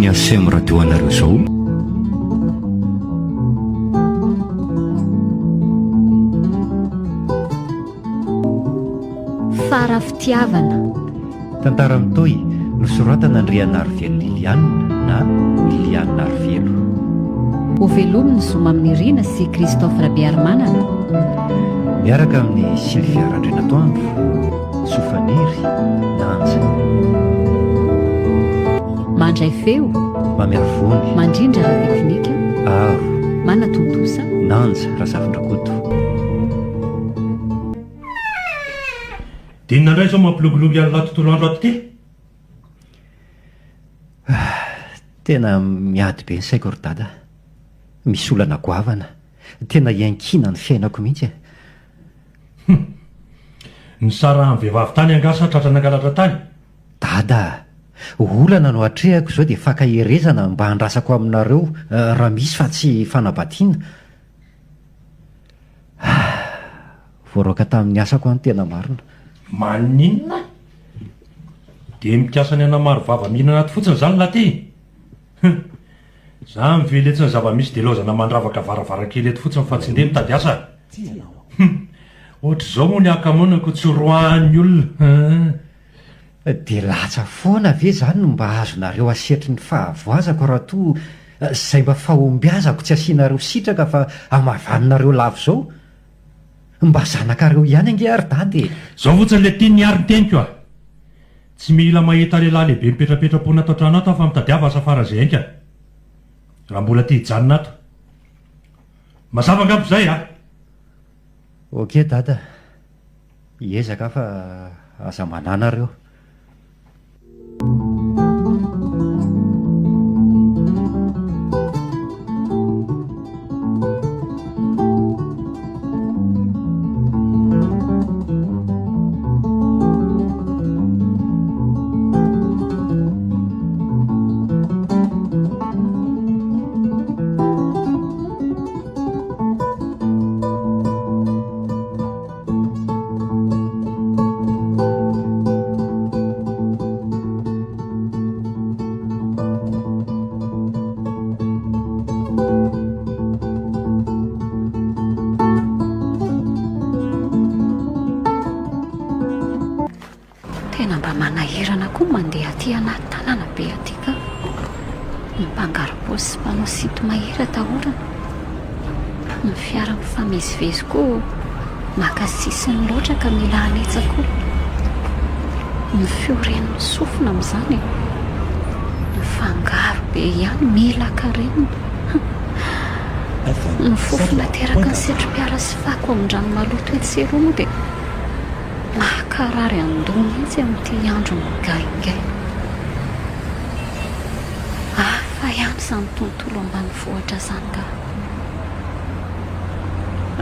ny asem radio anareo zao farafitiavana tantara mitoy nosoratana andriana arivelo lilianina na lilianina arivelo ho velominy zoma amin'ny rina sy Christophe Rabiarmanana miaraka amin'ny Sylvia Randrinatoandro Sofaniry Nanja mandray feo Mamerivony mandrindra radiofonika Aro Manatontosa Nanja Razafin-Drakoto. Dinina indray izao mampilogology an'ilay tontolo andro ato ty. Tena miady be ny saiko ry dada. Misy olana goavana. Tena iankina ny fiainako mihitsy. Ny sara amin'ny vehivavy tany angasa tratra nangalatra tany. Dada, olana no atrehako izao dia fakahirezana mba handrasako aminareo raha misy fa tsy fanabatiana. Voaroaka tamin'ny asako any tena marina. Maninona? Dia mikasa ny anamaro vava mihinana aty fotsiny izany laha ty. Za miveletsiny zava-misy dia lozana mandravaka varavarakely eto fotsiny fa tsy ndeha mitady asa. Ohatr'izao moa ny akamonako tsy roahan'ny olona. Dia latsa foana ve zany no mba azonareo asetry ny fahavoazako raha toa izay mba fahombiazako tsy asianareo sitraka fa hamavanareo lavo izao. Mba zanakareo ihany ange ary dady. Zao fotsiny le tiany ary ny teniko ah. Tsy mila mahita lehilahy lehibe mipetrapetra-pona ato an-trano ato fa mitadiava asa faran'izay hainka. Raha mbola tia hijanona ato. Mazava angamba izay ah. Okey dada. Hiezaka fa aza mananareo. tena mba manahirana koa mandeha aty anaty tanàna be aty ka. Ny mpangarobosy sy mpanao sito mahira tahorana. Ny fiara mifamezivezy koa maka sisiny loatra ka mila hanetsako. Ny fioren'ny sofina amin'izany. Ny fangaro be ihany mila karenina. Ny fofona teraka ny setrom-piara sy fako amin-drano maloto ety seromo dia mahakarary andony mihitsy amin'ity andro migaingay. Fa ihany izany tontolo ambanivohitra izany ka.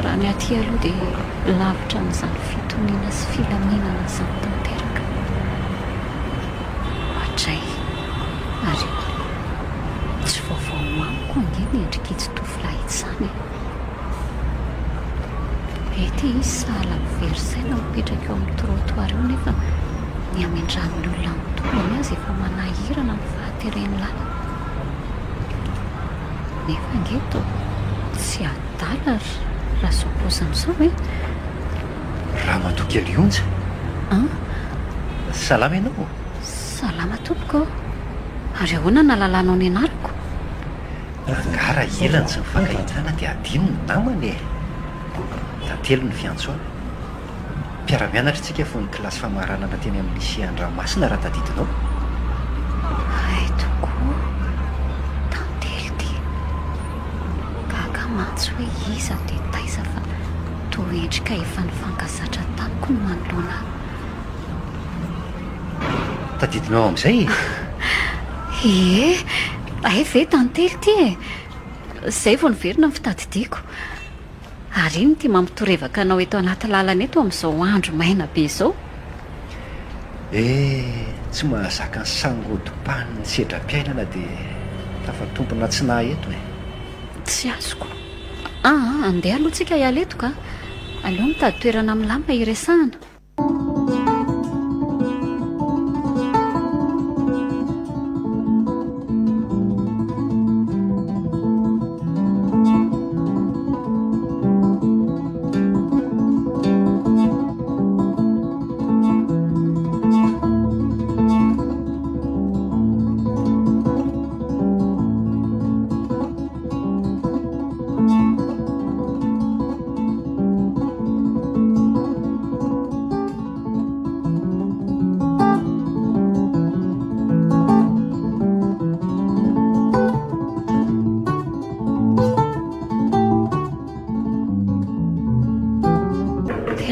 Raha ny aty aloha dia lavitra n'izany fitoniana sy filaminana izany tanteraka. Hatray ary tsy vaovao amiko ange ny endrikitsy tovolahy izany. Ety izy sahala mivery-saina mipetraka eo amin'ny trottoir eo nefa ny amindran'ny olona mitolany azy efa manahirana ny fahateren'ny lalana. Nefa angeto tsy adala raha supposany izao hoe Raha matokely onja. Salama ianao. salama tompoko. Ary ahoana nalalànao ny anarako? Angara elany sy mifankahitana dia adino ny namany e. Tantelo ny fiantsoana. Mpiara-mianatra isika fo ny kilasy famaranana teny amin'ny lycée Andranomasina raha tadidinao. Ay tokoa. Tantely ty. Gaga mantsy hoe iza dia taiza fa toa endrika efa nifankazatra tamiko no manoloana. Tadidinao amin'izay? Ay ve tantely ty e. Izay vao niverina ny fitadidiako. Ary iny ty mampitorevaka anao eto anaty lalana eto amin'izao andro maina be izao. Tsy mahazaka ny sangodom-pany ny sedram-piainana dia tafatompona tsy nahy eto e. Tsy azoko. Andeha aloha tsika hiala eto ka. Aleo mitady toerana milamina iresahana.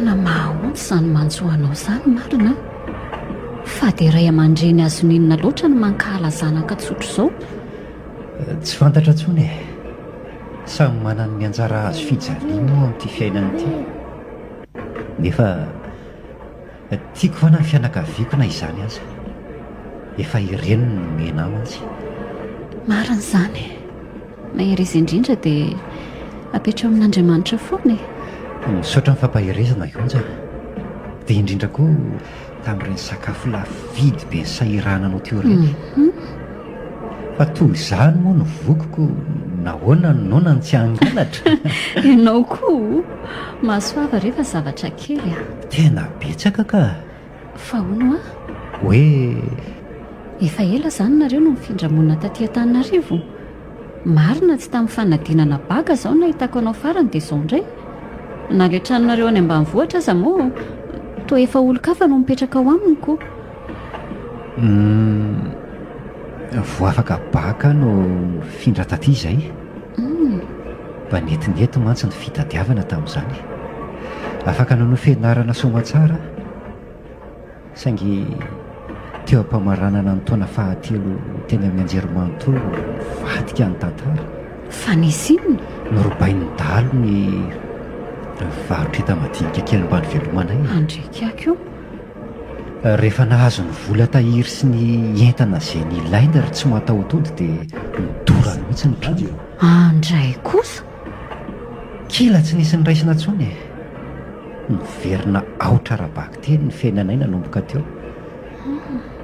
tena mahitsy izany mantsoanao izany marina, fa dia iray aman-dreny azoninona loatra no mankahala zanaka tsotro izao. Tsy fantatra intsony e. Samy manana ny anjara azo fijaliana ao amin'ity fiainana ity. Nefa tiako foana ny fianakaviako na izany aza. Efa ireny no mena mantsy. Marina izany. Na iry izy indrindra dia apetra amin'Andriamanitra foana e. Misaotra ny fampahirezana ionja. Dia indrindra koa tamin'ireny sakafo lafo vidy be ny sahirananao teo ireny. Fa toy izany moa no vokoko, nahoana no nona no tsy hangalatra. Ianao koa mahasoava rehefa zavatra kely a. Tena betsaka ka. Fa hono a? Hoe Efa ela izany nareo no mifindra monina taty Antananarivo. Marina tsy tamin'ny fanadinana baga izao nahitako anao farany dia izao indray. Naletranareo any ambanivohitra aza moa toa efa olon-kafa no mipetraka ao aminy koa. Vao afaka baka no mifindra taty izay. Mba netinety mantsy ny fitadiavana tamin'izany. Afaka nanao fianarana soamantsara, saingy teo ampamaranana ny taona fahatelo teny amin'ny anjerimanontolo vadika ny tantara. Fa nisy inona? Norobain'ny dalo ny varotra eta madinika kely mbany velomanay. Andrekako io. Rehefa nahazo ny vola tahiry sy ny entana izay ny ilaina ary tsy matahodody dia midorana mihitsy ny trano. Andray kosa? Kila tsy nisy ny raisina intsony e. Niverina aotra rahabaky teny ny fiainanay nanomboka teo.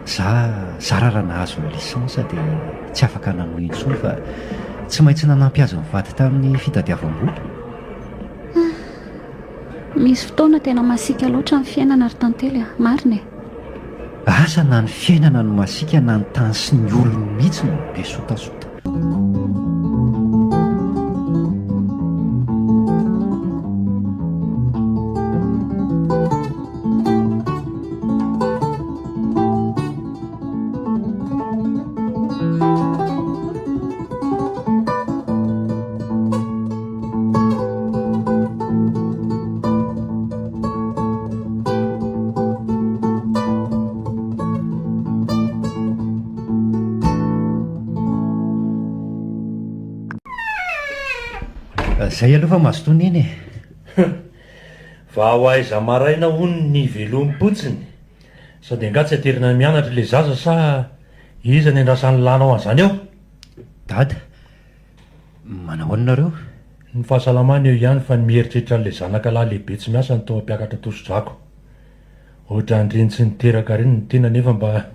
Zara raha nahazo ny lisansa dia tsy afaka nanohy intsony fa tsy maintsy nanampy azy mivady tamin'ny fitadiavam-bola. Misy fotoana tena masika loatra ny fiainana ary tantely a, marina e. Asa na ny fiainana no masika na ny tany sy ny olony mihitsy no be sotasota. Izay aloha fa mazotoana eny e. Va ho aiza maraina hono ny velom-potsiny sady anga tsy aterina mianatra ilay zaza sa iza ny andrasan'ny lanao an'izany ao? Dada, manao anareo? Ny fahasalamana eo ihany fa ny mieritreritra n'ilay zanaka lahy lehibe tsy miasa ny tao ampiakatra toso-drako. Ohatra andreny sy niteraka reny ny tena nefa mba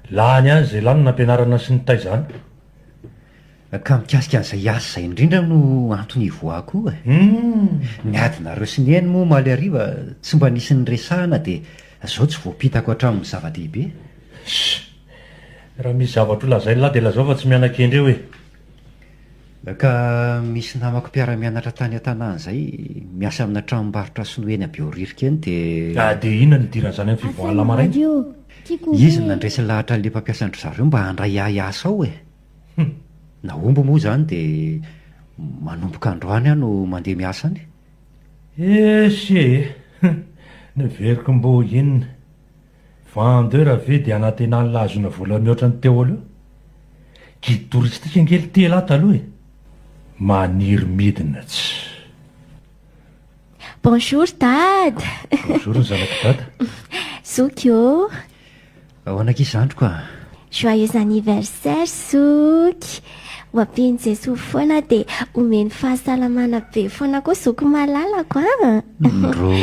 lahany any izay lany nampianarana sy ny taizany. Ka mikasika an'izay asa izay indrindra no antony ivoako e. Ny adinareo sy ny eny moa maly hariva tsy mba nisy ny resahana dia izao tsy voapitako hatramin'ny zava-dehibe. Raha misy zavatra ho lazainy lahy dia lazao fa tsy mianan-kendreo e. Ka misy namako mpiara-mianatra tany an-tanàna izay miasa amina tranombarotra sinoeny a Behoririka eny dia... Dia inona ny idiran'izany amin'ny fivoahana maraina? Izy nandresy lahatra an'ilay mpampiasandry zareo mba handray ahy asa ao e. Naombo moa izany dia manomboka androany aho no mandeha miasa any. Esye, neveriko mbo inona. Vendeur ave dia anantena ny lahazona vola mihoatra ny teo aloha. Guide touristique angely telo ato aloha e. Maniry midina tsy. Bonjour, Dad. Bonjour ny zanako dada. Sokio. Ahoana k'izandro ka? Joyeux anniversaire, Soky. Ho aben'i Jesoa foana dia omeny fahasalamana be foana koa Zoko malalako a. Ro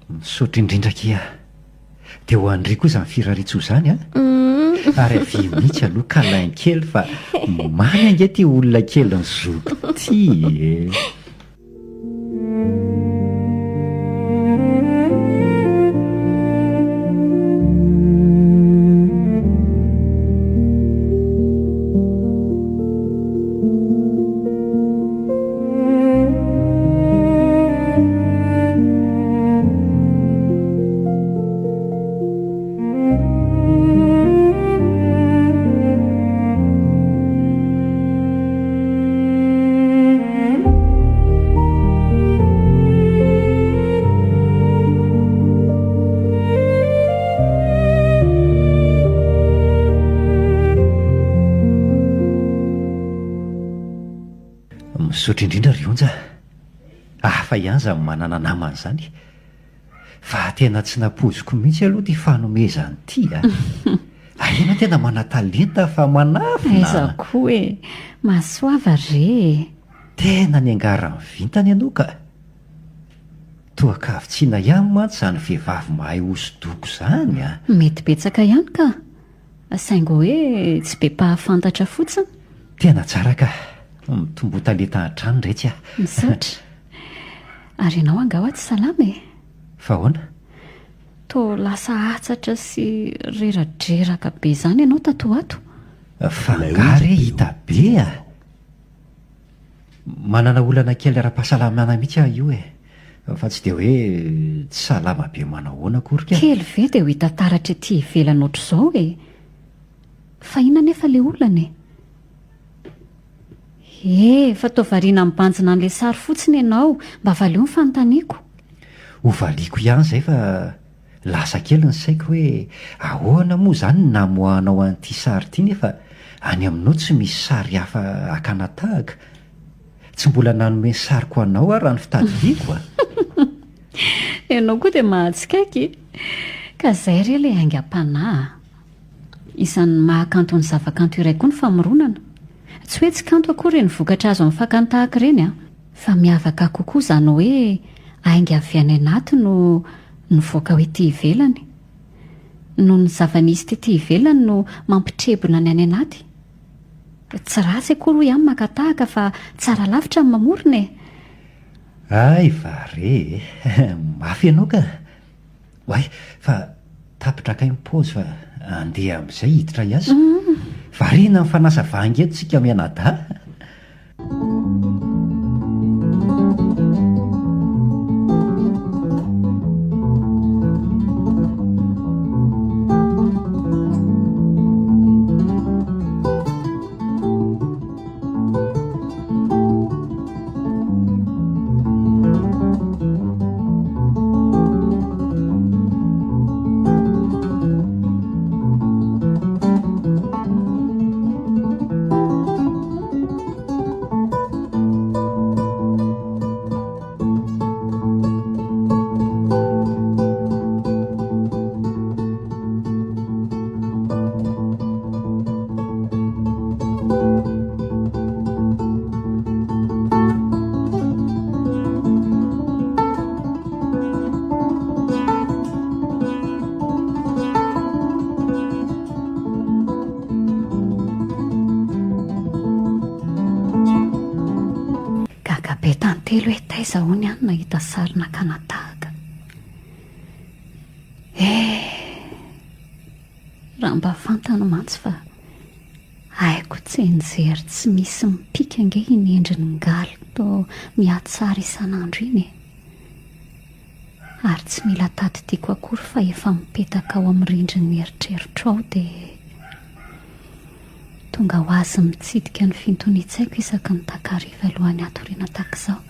misaotra indrindra kia. Dia ho andry koa izany firariatso izany a. Ary avy mihitsy aloha kalainy kely fa mamy ange ty olona kely ny Zoko ty e. misaotra indrindra rionja. Hafa ihany za manana namana izany. Fa tena tsy napoziko mihitsy aloha ty fanomezany ity a. Ahena tena mana-talenta fa manafina. Aiza koa e, mahasoava re. Tena ny angarany vintany ianao ka. Toa kavitsiana ihany mantsy izany vehivavy mahay hosodoko izany a. Mety betsaka ihany ka, saingo hoe tsy be mpahafantatra fotsiny. Tena tsara ka, mitombo talenta hatrany rehetra. Misaotra. Ary ianao angawa tsy salama e. Fa hoana? To lasa atsatra sy reradreraka be izany ianao tato ato. Fangary hita be a. Manana olana kely ara-pahasalamana mihitsy aho io e. Fa tsy dia hoe tsy salama be manahoana akory ka. Kely ve dia ho hita taratra ety ivelany ohatr'izao e. Fa inona nefa le olana e. Fa toa variana mibanjina an'ilay sary fotsiny ianao, mba valeo ny fanontaniako. Ho valiako ihany izay fa lasa kely ny saiko hoe ahoana moa izany ny namoahanao an'ity sary ity nefa any aminao tsy misy sary hafa hakana tahaka. Tsy mbola nanome sariko anao raha ny fitadidiako a. Ianao koa dia mahatsikaiky. Ka izay re ilay aingam-panahy. Isan'ny mahakanto ny zavakanto iray koa ny famoronana. Tsy hoe tsy kanto akory ny vokatra azo amin'ny fakany tahaka ireny a. Fa miavaka kokoa izany hoe ainga avy any anaty no nivoaka ho ety ivelany. No ny zava-nisy tety ivelany no mampitrebona ny any anaty. Tsy ratsy akory hoe ihany makatahaka fa tsara lavitra ny mamorona e. Ay vare, mafy ianao ka. Oay, fa tapitra kay paozy fa andeha amin'izay hiditra ihany. Variana ny fanasa vangy eto tsika mianadahy. Telo hoe taiza hoany ihany nahita sarina kanatahaka. Raha mba fantano mantsy fa haiko tsy enjery tsy misy mipika ange iny endriny ngaly to miady tsara isan'andro iny. Ary tsy mila tadidiko akory fa efa mipetaka ao amin'ny rindriny eritreritra ao dia tonga ho azy mitsidika ny fintonitsaiko isaky ny takariva alohan'ny atoriana takizao.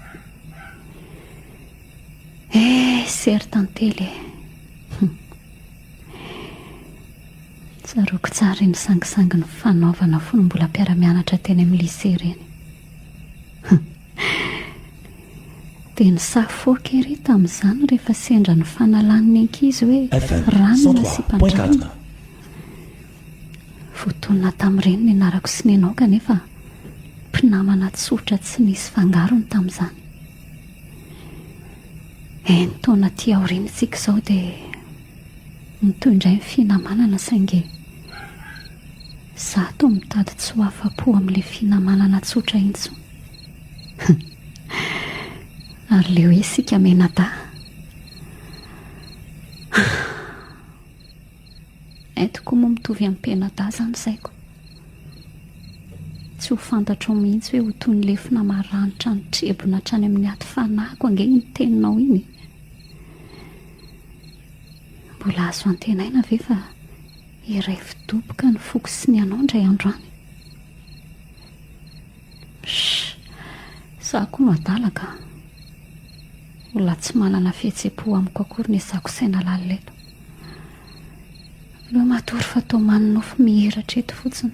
Sery tantely tsaroako tsara ny sangisangy ny fanaovana fony mbola mpiara-mianatra teny amin'ny lycée ireny. Dia ny safoaka ery tamin'izany rehefa sendra ny fanalan'ny ankizy hoe ranona sy mpandrana. Voatonina tamin'ireny ny anarako sy nenao kanefa mpinamana tsotra tsy nisy fangarony tamin'izany. Ny taona ty aoriana tsika izao dia mitondray ny finamanana saingy izaho toa mitady tsy ho afa-po amin'ilay finamanana tsotra intsony. Ary leo isika menada etiko moa mitovy amin'ny penada izany saiko. Tsy ho fantatro mihitsy hoe ho toy ny lefina maranitra ny trebona hatrany amin'ny aty fanahiko ange ny teninao iny. Mbola azo antenaina ve fa iray fidoboka ny foko sy ny anao indray androany. Izaho koa no adalaka. Mbola tsy manana fihetsem-po amiko akory ny isako saina laleto. Ireo matory fa toa maninofo mihiratra eto fotsiny.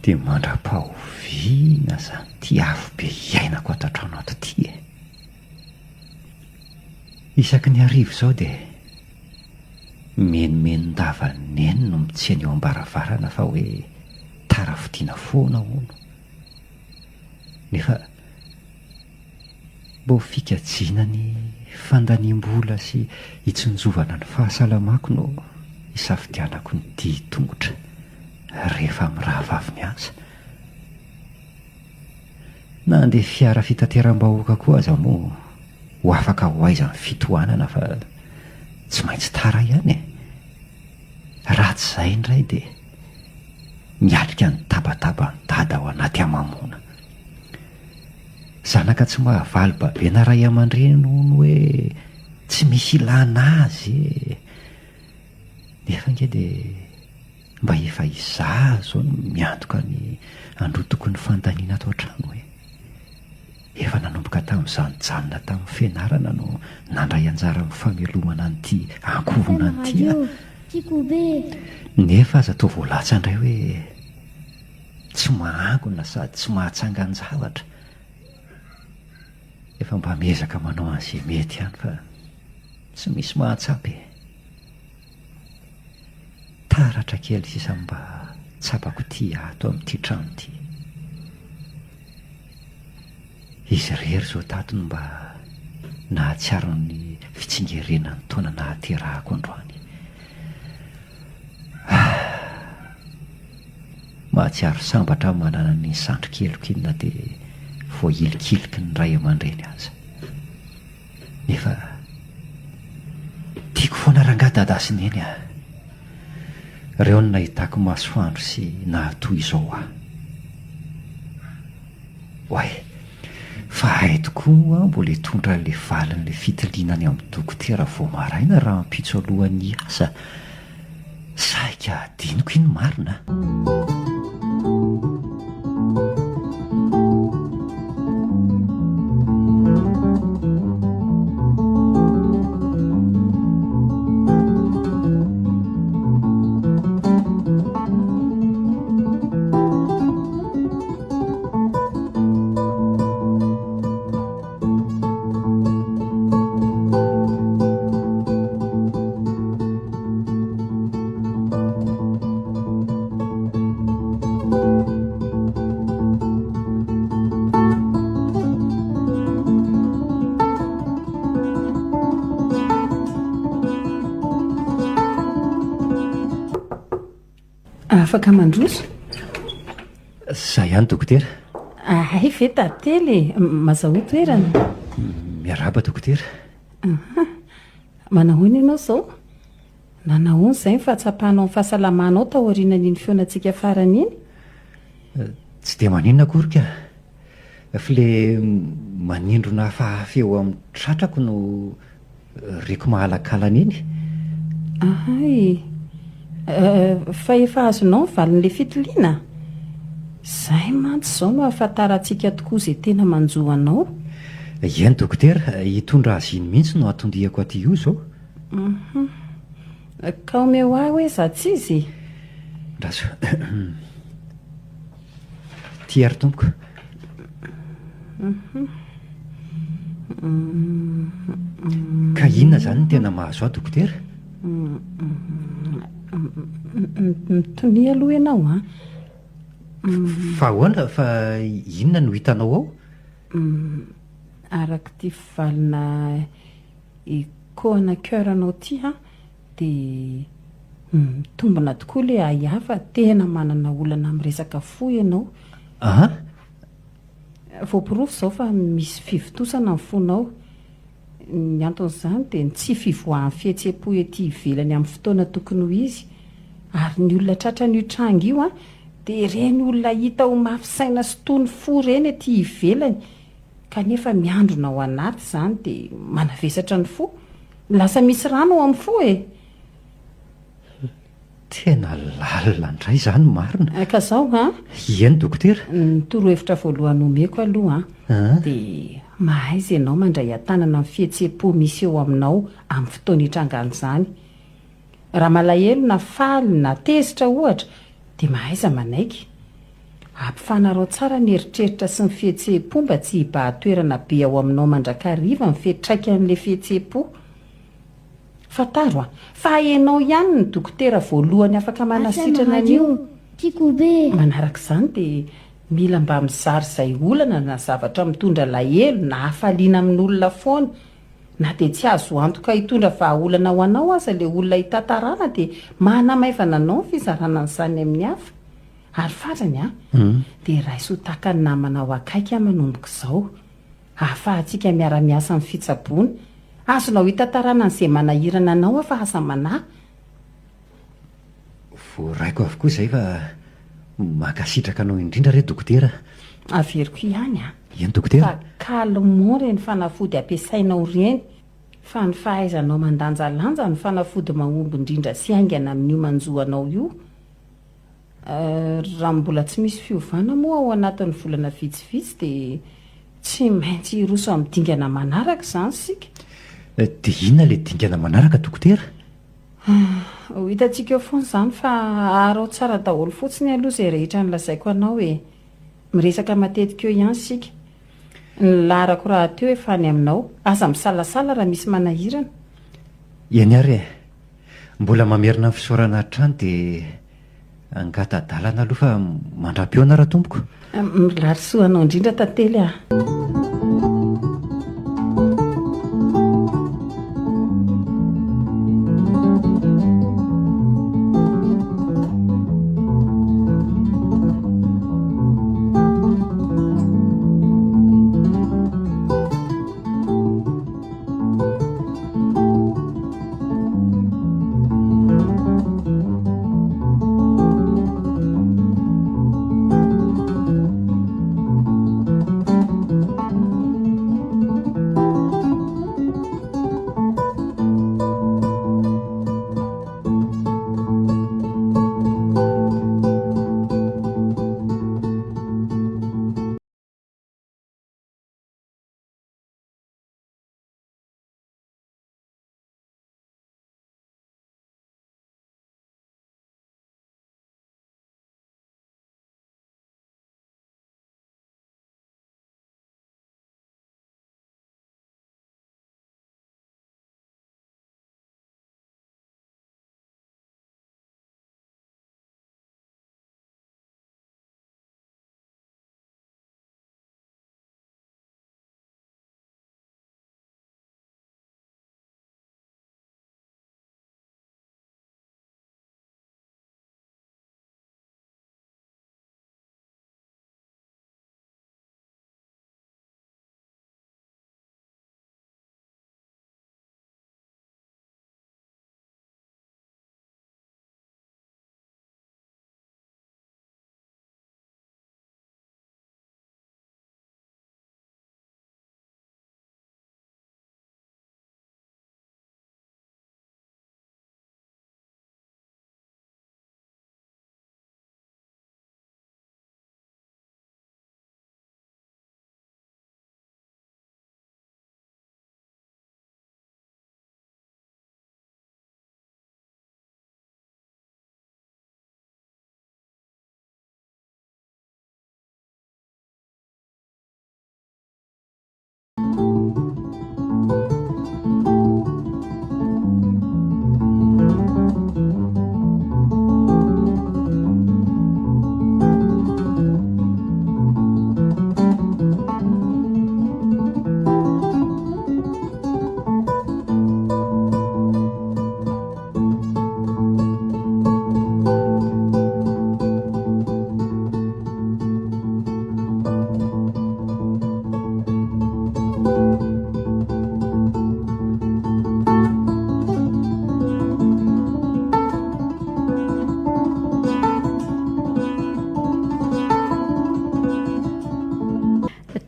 dia mandra-pahoviana zany ty avo be iainako ato an-trano ato ty e. Isaky ny arivo izao dia menomenondava-neny no mitseny eo ambaravarana fa hoe tara-fidiana foana ono. Nefa mbo fikajiana ny fandaniam-bola sy hitsinjovana ny fahasalamako no isafidianako ny dia-tongotra rehefa mirahavavy miasa. Na andeha fiara fitateram-bahoaka koa aza moa ho afaka ho aiza ny fitohanana fa tsy maintsy tara ihany e. Ratsy izay indray dia mialika ny tabataba ny dada ao anaty hamamona. Zanaka tsy mahavaly-babe na ray aman-dreny noho hoe tsy misy ilana azy e. Nefa nge dia mba efa izaho zao no miantoka ny androtoko ny fantaniana ato an-trano hoe efa nanomboka tamin'izany janona tamin'ny fianarana no nandray anjara amin'ny famelomana an'ity ankovona an'ity a. Nefa aza toa voalatsa indray hoe tsy mahangona sady tsy mahatsanga ny zavatra. Efa mba miezaka manao an'izay mety ihany fa tsy misy mahatsapy e. Taratra kely sisa mba tsapako ty ato amin'ity trano ity. Izy rery zao tato no mba nahatsiaro ny fitsingerenany taona nahaterahako androany. Mahatsiaro sambatra manana ny sandro-keloko inona dia voailikiliky ny ray aman-dreny aza. Nefa tiako foana rangadada sy neny a. Reo no nahitako masoandro sy nahatoy izao aho. Oay, fa hay tokoa mbola hitondra le valin'le fitilinany amin'ny dokotera vao maraina raha mampitso alohan'ny asa. Saika adinoko iny marina. Afaka mandroso? Zay ihany dokotera. Hay ve tantely mazahoa toerana? Miaraba dokotera. Manahoana ianao izao? Nanahoana izay ny fahatsapahanao amin'ny fahasalamanao taorianan'iny feonantsika farany iny? Tsy dia maninona akory ka. Fa le manindrona hafahafa eo amin'ny tratrako no reko mahalakalana iny. Ahay. Fa efa azonao ny valin'le fitiliana? Izay mantsy izao no ahafantarantsika tokoa izay tena manjo anao. Eny dokotera, hitondra azy iny mihitsy no atondihako aty io izao. Ka ome ho ahy hoe za tsy izy? Raso. Ty ary tompoko. Ka inona izany no tena mahazo ahy dokotera? Mitonia aloha ianao a. Fa ahoana fa inona no hitanao ao? Araka ty valina ikoana cœuranao ty a dia mitombina tokoa le hahafa tena manana olana amin'ny resaka fo ianao. Voapirofo izao fa misy fivitosana ny fonao. Ny anton'izany dia ny tsy fivoahan'ny fihetseham-po ety ivelany amin'ny fotoana tokony ho izy. Ary ny olona tratran'io tranga io a dia ireny olona hita ho mafisaina sy toy ny fo ireny ety ivelany. Kanefa miandrona ao anaty izany dia manavesatra ny fo. Lasa misy rano ao amin'ny fo e. Tena lalina indray izany marina. Ka izao a? Eny dokotera. Ny torohevitra voalohany omeko aloha dia mahaiza ianao mandray an-tanana amin'ny fihetseham-po misy eo aminao amin'ny fotoana hitrangan'izany. Raha malahelo na faly na tezitra ohatra dia mahaiza manaiky. ampifanarao tsara ny eritreritra sy ny fihetse-po mba tsy hiba-toerana be ao aminao mandrakariva mifetraika amin'ilay fihetse-po. Fataro fa haenao ihany ny dokotera voalohany afaka manasitrana an'io. Tiako be. Manaraka izany dia mila mba mizary izay olana na zavatra mitondra lahelo na hafaliana amin'olona foana, na dia tsy azo antoka hitondra vahaolana ho anao aza ilay olona hitantarana dia manamaivana anao ny fizarana an'izany amin'ny hafa. Ary farany dia raiso takany namanao akaiky manomboka izao, ahafahantsika miara-miasa amin'ny fitsaboana. Azonao hitantarana an'izay manahirana anao fa aza manahy. Voaraiko avokoa izay fa makasitraka anao indrindra re dokotera. Averiko ihany Eny dokotera? fa kalmo reny fanafody ampiasainao reny, fa ny fahaizanao mandanjalanja ny fanafody mahomby indrindra sy aingana amin'io manjoanao io. Raha mbola tsy misy fiovana moa ao anatin'ny volana vitsivitsy dia tsy maintsy hiroso amin'ny dingana manaraka izany sika. Dia inona ilay dingana manaraka dokotera? Hitantsika eo foana izany fa aharao tsara daholo fotsiny aloha izay rehetra nolazaiko anao hoe miresaka matetika eo ihany sika. Ny laharako raha teo efa any aminao, aza misalasala raha misy manahirana. Eny ary mbola mamerina ny fisaorana hatrany dia angatadalana aloha fa mandram-peona raha tompoko. Milarisoanao indrindra tantely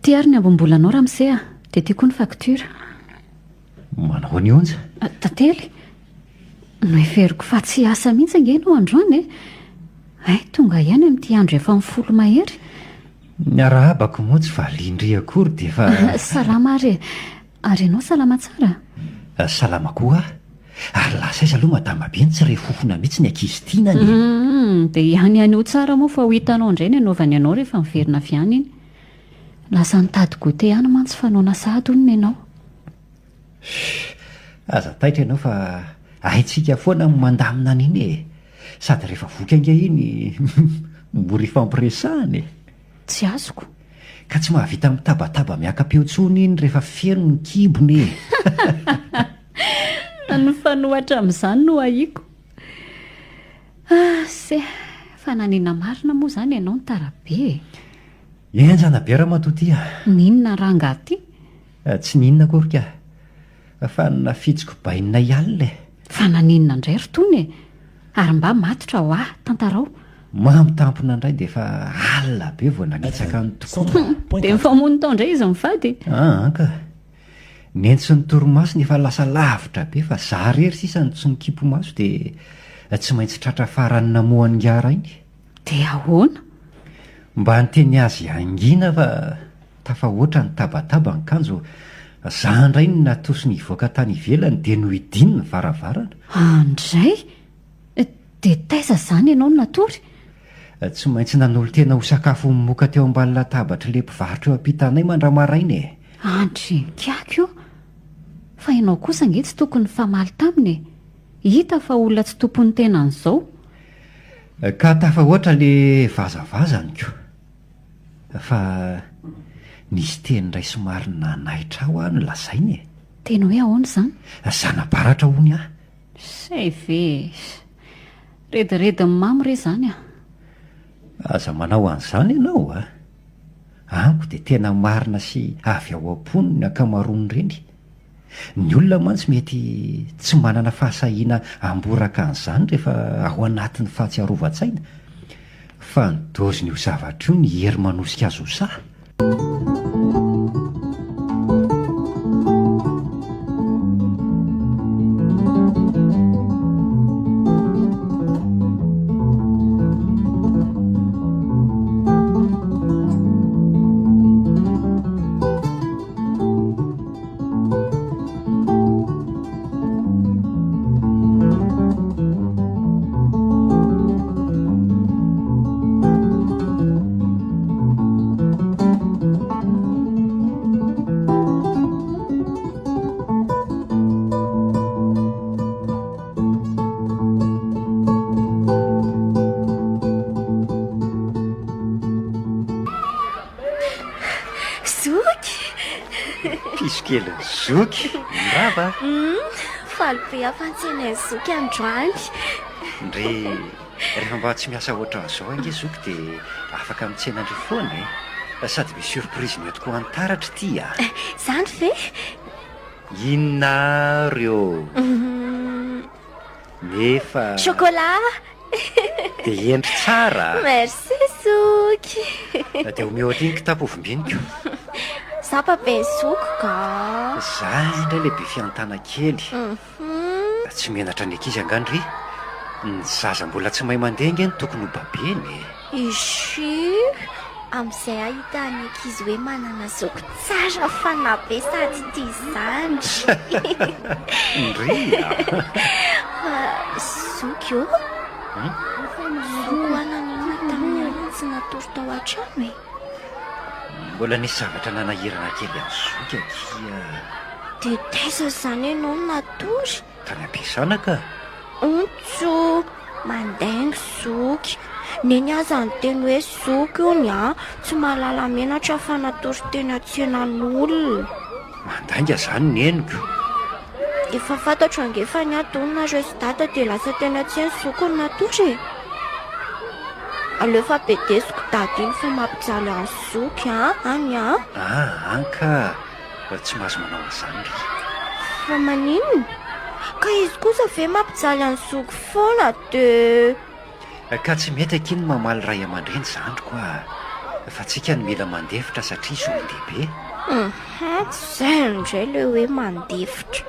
Tiary ny ambom-bolanao raha misea dia tiako ny faktura. Manao ny onja? Tantely, no heveriko fa tsy asa mihitsy angenao androany tonga ihany amin'ity andro efa mifolo mahery. Ny arahabako moa tsy valindry akory dia efa Salama ary ianao salama tsara? Salama koa Ary lasa izy aloha madama be ny tsy ray fofona mihitsy ny ankizy tianany. Dia ihany anio tsara moa fa ho hitanao indray ny anaovany anao rehefa miverina avy any iny. Lasa nitady gote ihany mantsy fa nao nasady onony ianao. Aza taitra ianao fa haintsika foana mandamina an'iny e. Sady rehefa voky ange iny mbory fampiresahany. Tsy azoko. Ka tsy mahavita mitabataba miaka-peontsony iny rehefa feno ny kibony. Ny fanohatra amin'izany no haiko. Se fa nanina marina moa izany ianao ny tarabe. Enjana be raha matoty Ninona rangahy ty? Tsy ninona korika. Fa nafitsiko bainina ialina e. Fa naninona indray ry tony e? Ary mba matotra ho tantarao. Mamitampona indray dia efa alina be vao nanitsaka ny tokoa. Dia mifamono tao indray izy mivady. Ka nentsy ny torimaso nefa lasa lavitra be fa za rery sisa ny tsy nikipo maso dia tsy maintsy tratra farany namohan'ny ngara iny. Dia ahoana? Mba niteny azy angina fa tafahoatra ny tabataba ny kanjo. Za indray ny natosiny hivoaka tany ivelany dia nohidiny ny varavarana. Andray? Dia taiza izany ianao no natory? Tsy maintsy nanolo tena ho sakafo moka teo ambany latabatra ilay mpivarotra eo ampitanay mandramaraina e. Andrinkako io. Fa ianao kosa nge tsy tokony famaly taminy. Hita fa olona tsy tompony tena an'izao. Ka tafahoatra le vazavazany ko. Fa nisy teny ray somary nanaitra aho ny lazainy e. Tena hoe ahoana izany? Zanabaratra hony aho. Say ve. Rediredi mamy re izany a. Aza manao an'izany ianao a. Amiko dia tena marina sy avy ao am-pony ny ankamaroany ireny. Ny olona mantsy mety tsy manana fahasahiana amboraka an'izany rehefa ao anatin'ny fahatsiarovan-tsaina. Fa ny doziny io zavatra io ny hery manosika azo ho saha. Pisikely zoky rava. Faly be afantsena zoky androany. Ndre rehefa mba tsy miasa oatra an'izao ange zoky dia afaka mitsena ndry foana e. Sady misy surprise mety ho antaratra ity a. Zany ve? Inona reo? Nefa Chocolat. dia endry tsara. Merci zoky. Dia omeohatra iny kitapovim-biniko. Zapabe zoko ka. Za indray lehibe fiantana kely. Tsy menatra ny ankizy angandry. Ny zaza mbola tsy mahay mandeha nge ny tokony ho babeny. Isy amin'izay ahita ny ankizy hoe manana zoko tsara fanabe sady tia izany. Ndry Zoky io. Zoko ananina tamin'ny alina tsy natory tao an-trano e. Mbola nisy zavatra nanahirana kely amin'ny zoky akia. Dia taiza izany ianao no natory? Tany ampiasana ka. Ontso mandaingo zoky. Neny aza ny teny hoe zoky io ny tsy mahalala menatra fa natory teny an-tsenan'olona. Mandainga izany ny henoko. Efa fantatro angefa ny adonina sy data dia lasa teny an-tsena zoky ny natory e. Aleo fa bedesiko dady iny fa mampijaly any zoky any Anka tsy mahazo manao an'izany ry. Fa maninona? Ka izy kosa ve mampijaly any zoky foana dia Ka tsy mety akiny mamaly ray aman-dreny zandriko a. Fa tsika no mila mandefitra satria solon-dehibe. Izay indray ilay hoe mandefitra.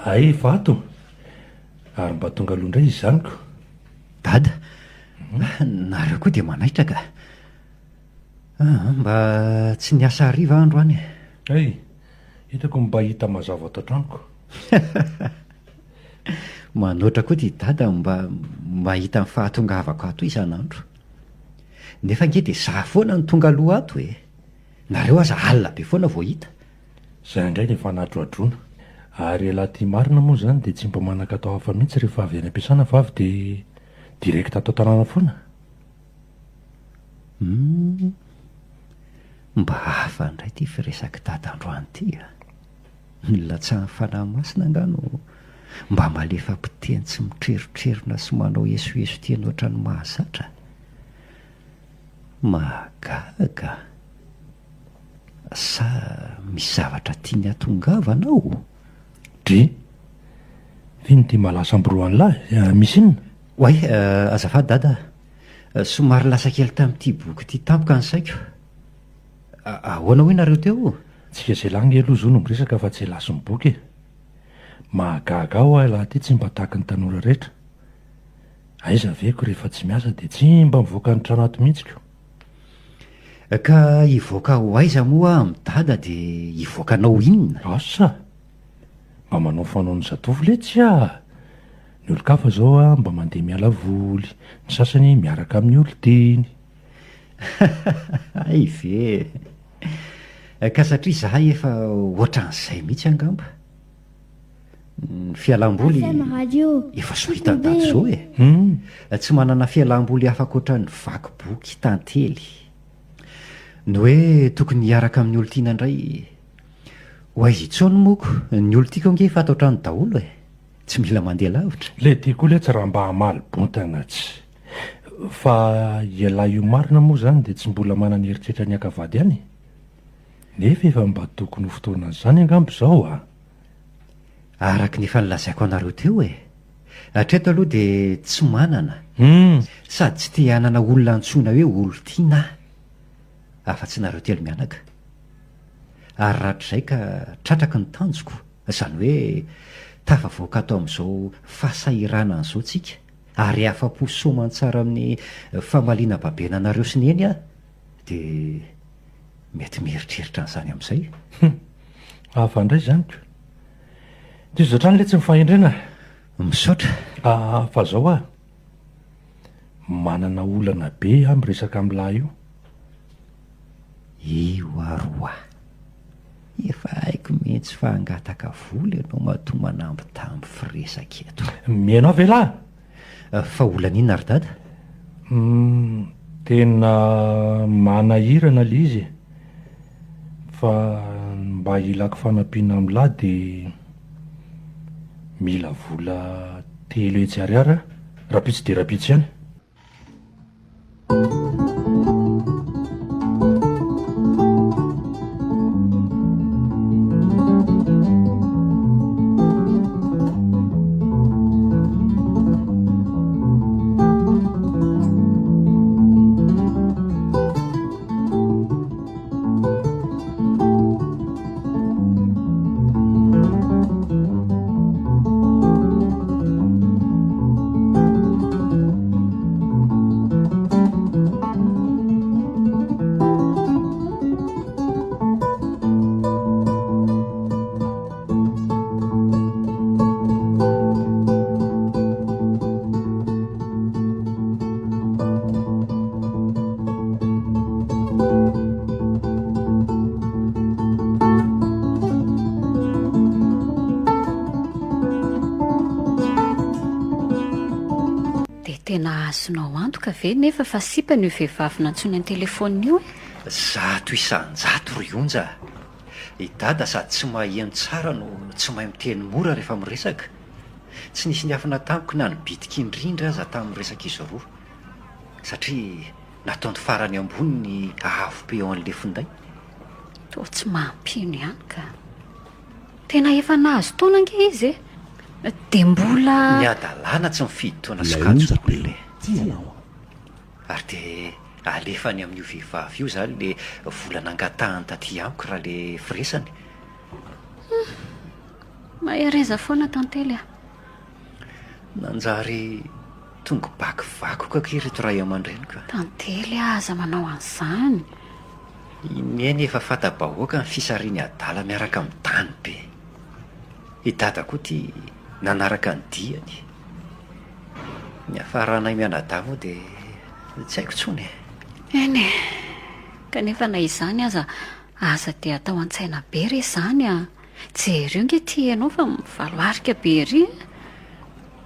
Ay, vato. Ary mba tonga aloha indray izy zaniko. Dada, nareo koa dia manaitra ka. Mba tsy niasa hariva andro any. Ay, hitako mba hita mazava ato an-tranoko. Manoatra koa ty dada mba hita ny fahatongavako ato isan'andro. Nefa nge dia za foana ny tonga aloha ato e. Nareo aza alina be foana vao hita. Izay indray ny fanatroadrona. Ary elaty marina moa zany dia tsy mba manaka atao hafa mihitsy rehefa avy any am-piasana fa avy dia direkta atao tanàna foana. Mba hafa indray ty firesaka dadandroany ty a. Milatsahan'ny fanahy masina angano mba malefa mpiteny tsy mitrerotrerona sy manao esoeso teny oatra ny mahazatra. Mahagaga. Sa misy zavatra tiany atongavanao? Dry, finy ty malasa amboroany lahy, misy inona? Oay, azafady dada. Somary lasa kely tamin'ity boky ty tampoka ny saiko. Ahoana hoe nareo teo? Tsika izay langy aloha zao no miresaka fa tsy laso ny boky. Mahagaga aho laha ty tsy mba tahaka ny tanora rehetra. Aiza veko rehefa tsy miasa dia tsy mba mivoaka ny trano ato mihitsiko. Ka hivoaka ho aiza moa amin'ny dada dia hivoakanao inona? Asa, mba manao fanaony zatovy letsy ny olo-kafa zao mba mandeha miala voly, ny sasany miaraka amin'ny olo-teny. Ay ve. Ka satria zahay efa ohatran'izay mihitsy angamba. Ny fialam-boly efa sohitandady zao e. Tsy manana fialam-boly afaka ohatran'ny vaky-boky tantely. Ny hoe tokony hiaraka amin'ny olo-tiana indray. Ho aiza intsony moko, ny olo-tiako ange efa atao trano daholo e. Tsy mila mandeha lavitra. Le tiako letsy raha mba hamaly bontana tsy. Fa ialahy io marina moa zany dia tsy mbola manana eritreritra ny akavady ihany. Nefa efa mba tokony ho fotoana izany angambo izao Araka ny efa nilazaiko anareo teo e. Hatreto aloha dia tsy manana. Sady tsy te hanana olona antsoina hoe olo-tiana. Afa-tsy nareo telo mianaka. Ary rahatr'izay ka tratraka ny tanjoko. Izany hoe tafavoaka atao amin'izao fahasahiranana izao tsika. Ary afa-po soamantsara amin'ny famaliana babena anareo sy ny eny dia mety mieritreritra an'izany amin'izay. Hafa indray zaniko. Dia izy ohatrany letsy mifahendrena. Misaotra. Fa zao manana olana be miresaka amin'ny lahy io. Io aroa. Efa haiko mihitsy fa hangataka voly ianao matoa manambitamby firesaka eto. Mihainao ve lahy? Fa olana inona ry dada? Tena manahirana le izy. Fa mba ilako fanampiana amin'ny lahy dia mila vola 3 hetsy ariary rapitsy dia rapitsy ihany. Tena azonao antoka ve nefa fa sipany io vehivavy nantsony any telefonina io Zato isan-jato ry onja. I dada sady tsy maheno tsara no tsy mahay miteny mora rehefa miresaka. Tsy nisy ny afina tamiko na nibitika indrindra aza tamin'ny resaka izy roa. Satria nataony farany ambony ny ahavo be ao an'le finday. To tsy mampino ihany ka. Tena efa nahazo taona ange izy dia mbola Ny adalàna tsy mifidy taona sokajy olona. Ary dia alefany amin'io vehivavy io zany le vola nangatahany taty amiko raha le firesany. Mahereza foana tantely a. Nanjary tonga bakivakoka ireto ray aman-dreniko. Tantely aza manao an'izany. Mieny efa fata-bahoaka ny fisariany adala miaraka amin'ny tany be. I dada koa ty nanaraka ny diany. Ny afaranay mianadahy moa dia tsy haiko tsony. Eny e, kanefa na izany aza dia atao an-tsaina be re izany a. Jery io nge ty ianao fa mivaloarika be ry.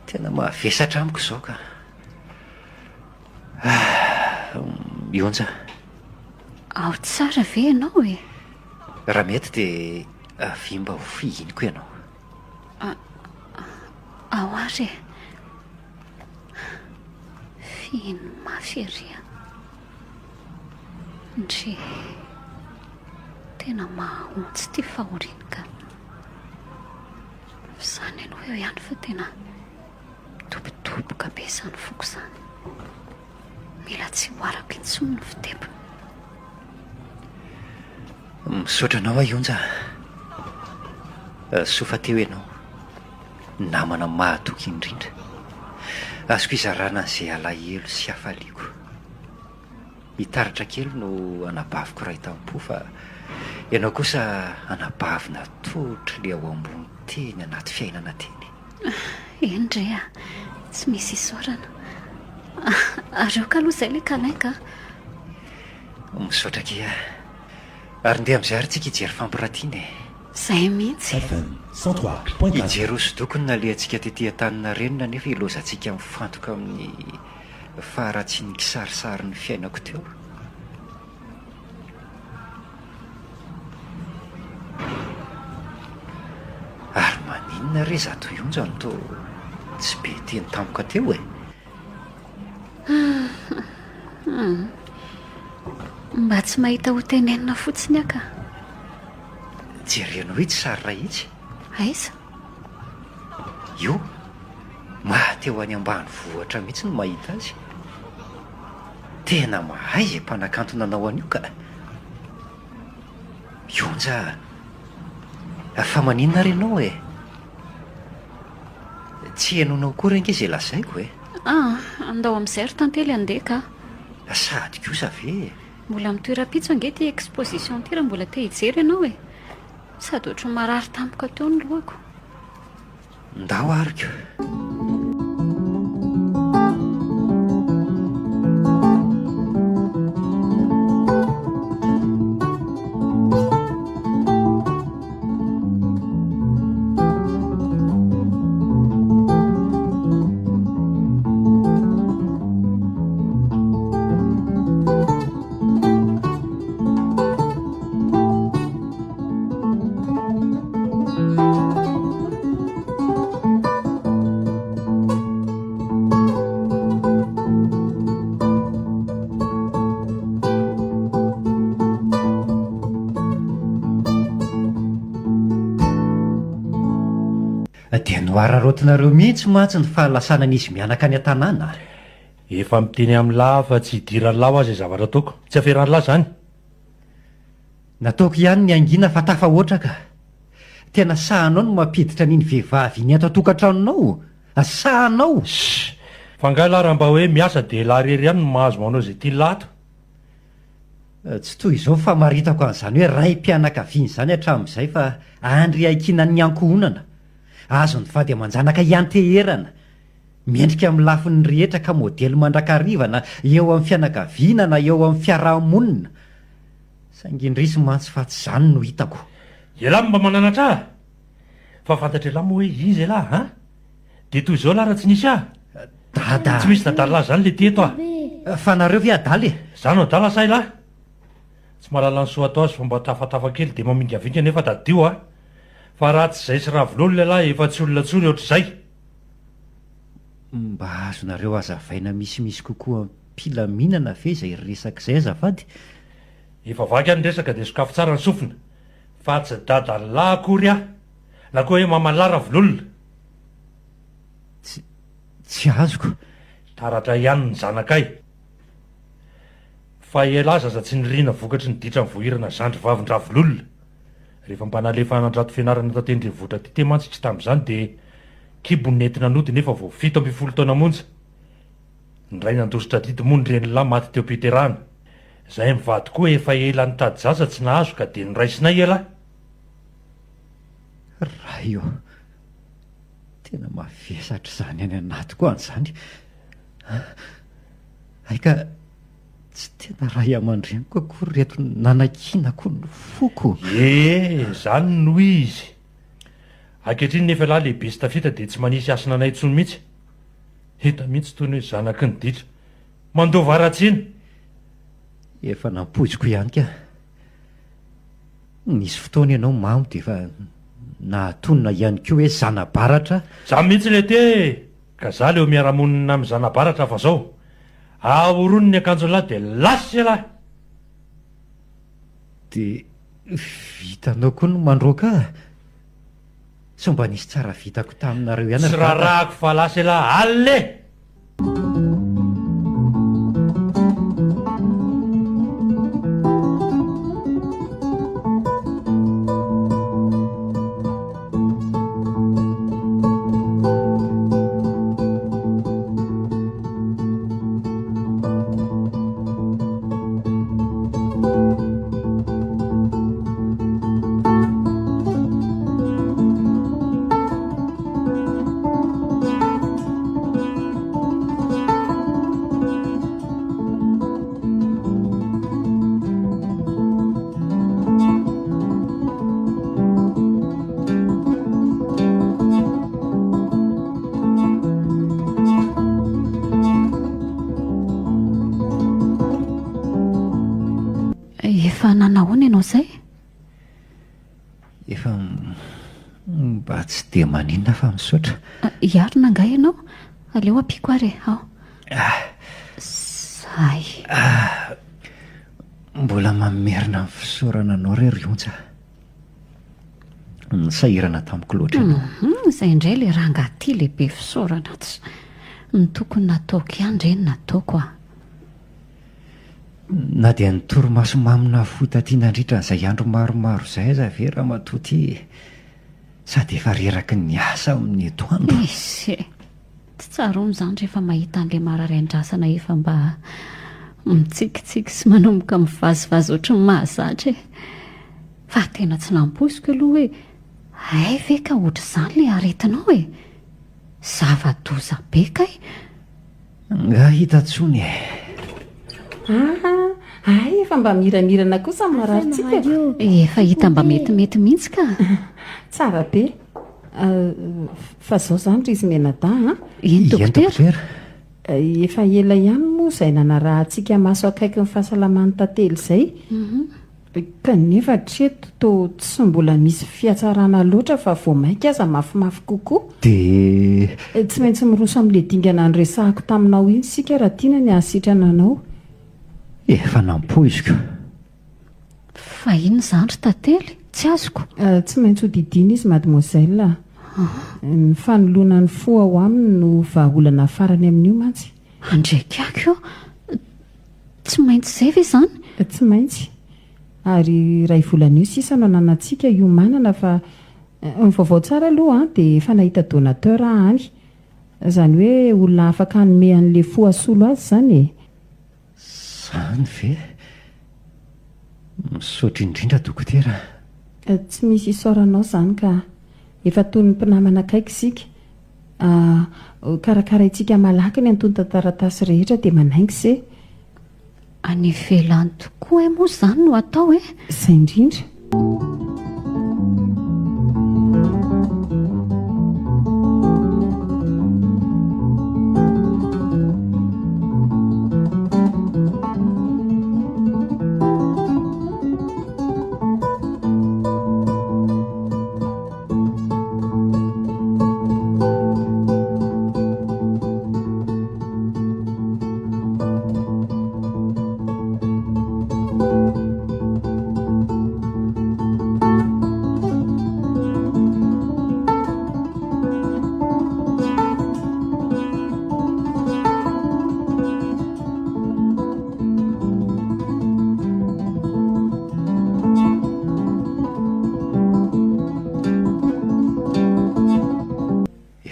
Tena mavesatra amiko izao ka. Mionja. Ao tsara ve ianao e? Raha mety dia avy mba ho fihiniko ianao. Ao ary e. Fihiny mafy ery a. Ndre tena mahontsy ty fahoriana ka. Izany ianao eo ihany fa tena dobodoboka be izany foko izany. Mila tsy hoarako intsony ny fitepiny. Misaotra anao Ionja. Sofa teo ianao. Namana mahatoky indrindra. Azoko izarana an'izay alahelo sy hafaliako. Hitaratra kely no anabaviko ray tam-po fa ianao kosa anabavina totry le ao ambony teny anaty fiainana teny. Endre a, tsy misy isaorana. Areo ka aloha izay le kalaika. Misaotra kia. Ary ndeha amin'izay ary tsika hijery fampiratiana e. Izay mihitsy. FM 103.4. Hijery hosodoko ny nalehantsika tetỳ an-taninarenina nefa ilozantsika mifantoka amin'ny faharatsiany kisarisary ny fiainako teo. Ary maninona re zato Ionja no toa tsy be teny tampoka teo e. Mba tsy mahita ho tenenina fotsiny aka. Jerenao itsy sary rahitsy. Aiza? Io mahateo any ambanivohitra mihitsy no mahita azy. Tena mahay izay mpanakanto nanao an'io ka. Ionja, fa maninona renao e? Tsy henonao koa renga izay lazaiko e. Andao amin'izay ry tantely andeha ka. Sady kosa ve? Mbola mitoera-pitso ange ty exposition ty raha mbola te hijery ianao e. Sady ohatry ny marary tampoka teo ny lohako. Ndao ariko. Dia noararotinareo mihitsy mantsy ny fahalasanan'izy mianaka any an-tanàna. Efa miteny amin'ny lahy fa tsy hidiran'ny lahy ho azy zavatra ataoko. Tsy haferan'ny lahy izany. Nataoko ihany ny angina fa tafahoatra ka. Tena sahanao no mampiditra n'iny vehivavy ny ato an-tokantranonao. Sahanao. Fa angaha lahy raha mba hoe miasa dia lahy rery ihany no mahazo manao izay tia lato. Tsy toy izao fa maritako an'izany hoe ray mpianakaviany izany hatramin'izay fa andry aikinan'ny ankohonana. Azo ny vady aman-janaka ianteherana. Miendrika amin'ny lafiny rehetra ka modely mandrakarivana eo amin'ny fianakaviana na eo amin'ny fiarahamonina. Saingy indrisy mantsy fa tsy izany no hitako. Ialahy mba mananatra ahy. Fa fantatra lahy moa hoe izy lahy ha? Dia toy izao lahy raha tsy nisy ahy. Dada. Tsy misy nadala lahy izany le teto aho. Fa nareo ve adaly e? Izany no adala say lahy. Tsy mahalala ny soa atao azy fomba tafatafa kely dia mamingavinga nefa dadio ah. Fa raha tsy izay sy ravololo lehilahy efa tsy olona tsory ohatr'izay. Mba azonareo hazavaina misimisy kokoa mpilaminana ve izay resaka izay azafady? Efa vaky any resaka dia sokafo tsara ny sofina. Fa tsy dadalahy akory aho. Na koa hoe mamalahy ravololona. Tsy azoko. Taratra ihany ny zanakay. Fa ela aza tsy nirina vokatry ny ditra ny vohirana zandry vavin-dravololona. rehefa mpanalefa anandrato fianarana tatendrivohitra ty temantsika tamin'izany dia kibonentina nody nefa vao 17 taona monja. Ny ray nandositra didy moa ny renylay maty teo Piterana. Zahay mivady koa efa ela nitady zaza tsy nahazo ka dia noraisinay ela. Raha io tena mavesatra izany any anaty koa an'izany. Aika tsy tena ray aman-dreniko akory reto nanakinako ny foko. Zany no izy. Ankehitriny nefa lahy lehibe sy tafita dia tsy manisy asina anay intsony mihitsy. Hita mihitsy toy ny hoe zanaky ny ditra mandova ratsiny. Efa nampoiziko ihany ka. Nisy fotoana ianao mamo dia efa nahatonina ihany koa hoe zanabaratra. Za mihitsy le te ka za leo miara-monina amin'ny zanabaratra fa zao ahoron'ny ny akanjo lahy dia lasy lahy. Dia vitanao koa no mandroaka. So mba nisy tsara vitako taminareo ihany. Tsy rarahako fa lasy lahy alle. Efa nanahoana ianao izay? Efa mba tsy dia maninona fa misaotra. Hiarona nga ianao? Aleo ampiako ary ao. Zay. Mbola mamerina amin'ny fisaorana anao re Rionja. Nisahirana tamiko loatra ianao. Izay indray ilay rangahy lehibe fisaorana tsy ny tokony nataoko ihany ireny nataoko a. Na dia ny torimaso mamina fotatiana andritra n'izay andro maromaro izay aza ve raha matoty sady efa reraky ny asa amin'ny atoandro. Isy tsy tsara izany rehefa mahita an'ilay mararain-drasana efa mba mitsikitsiky sy manomboka mivazivazy ohatry ny mahazatra e. Fa tena tsy nampoiziko aloha hoe ay ve ka ohatr' izany ilay aretinao e. Zava-doza be kay. Nga hita tsony e. Ay, efa mba miramirana kosa mararitsika. Efa hita mba metimety mihitsy ka. Tsara be. Fa zao izany ry izy menada. Iny dokotera. Efa ela ihany moa izay nanarahantsika maso akaiky ny fahasalaman'ny tantely izay. Kanefa treto to tsy mbola misy fiatsarana loatra fa vao maika aza mafimafy kokoa. Dia tsy maintsy miroso amin'ilay dingana nyresahako taminao iny sika raha tiana ny ahasitrana anao. efa nampoiziko. Fa ino izany ry tantely? Tsy azoko. Tsy maintsy ho didiana izy mademoiselle. Ny fanoloana ny fo ao aminy no vahaolana farany amin'io mantsy. Andrekako tsy maintsy izay ve izany? Tsy maintsy. Ary ray volan'io sisa no ananantsika io manana fa ny vaovao tsara aloha dia efa nahita donateur any. Izany hoe olona afaka hanome an'ilay fo asolo azy izany e. Zany ve? Misaotra indrindra dokotera. Tsy misy isaoranao izany ka efa toy ny mpinamana akaiky isika. Karakaraintsika malaky ny antony tantaratasy rehetra dia manaingy se. Any ivelany tokoa moa izany no atao e? Izay indrindra.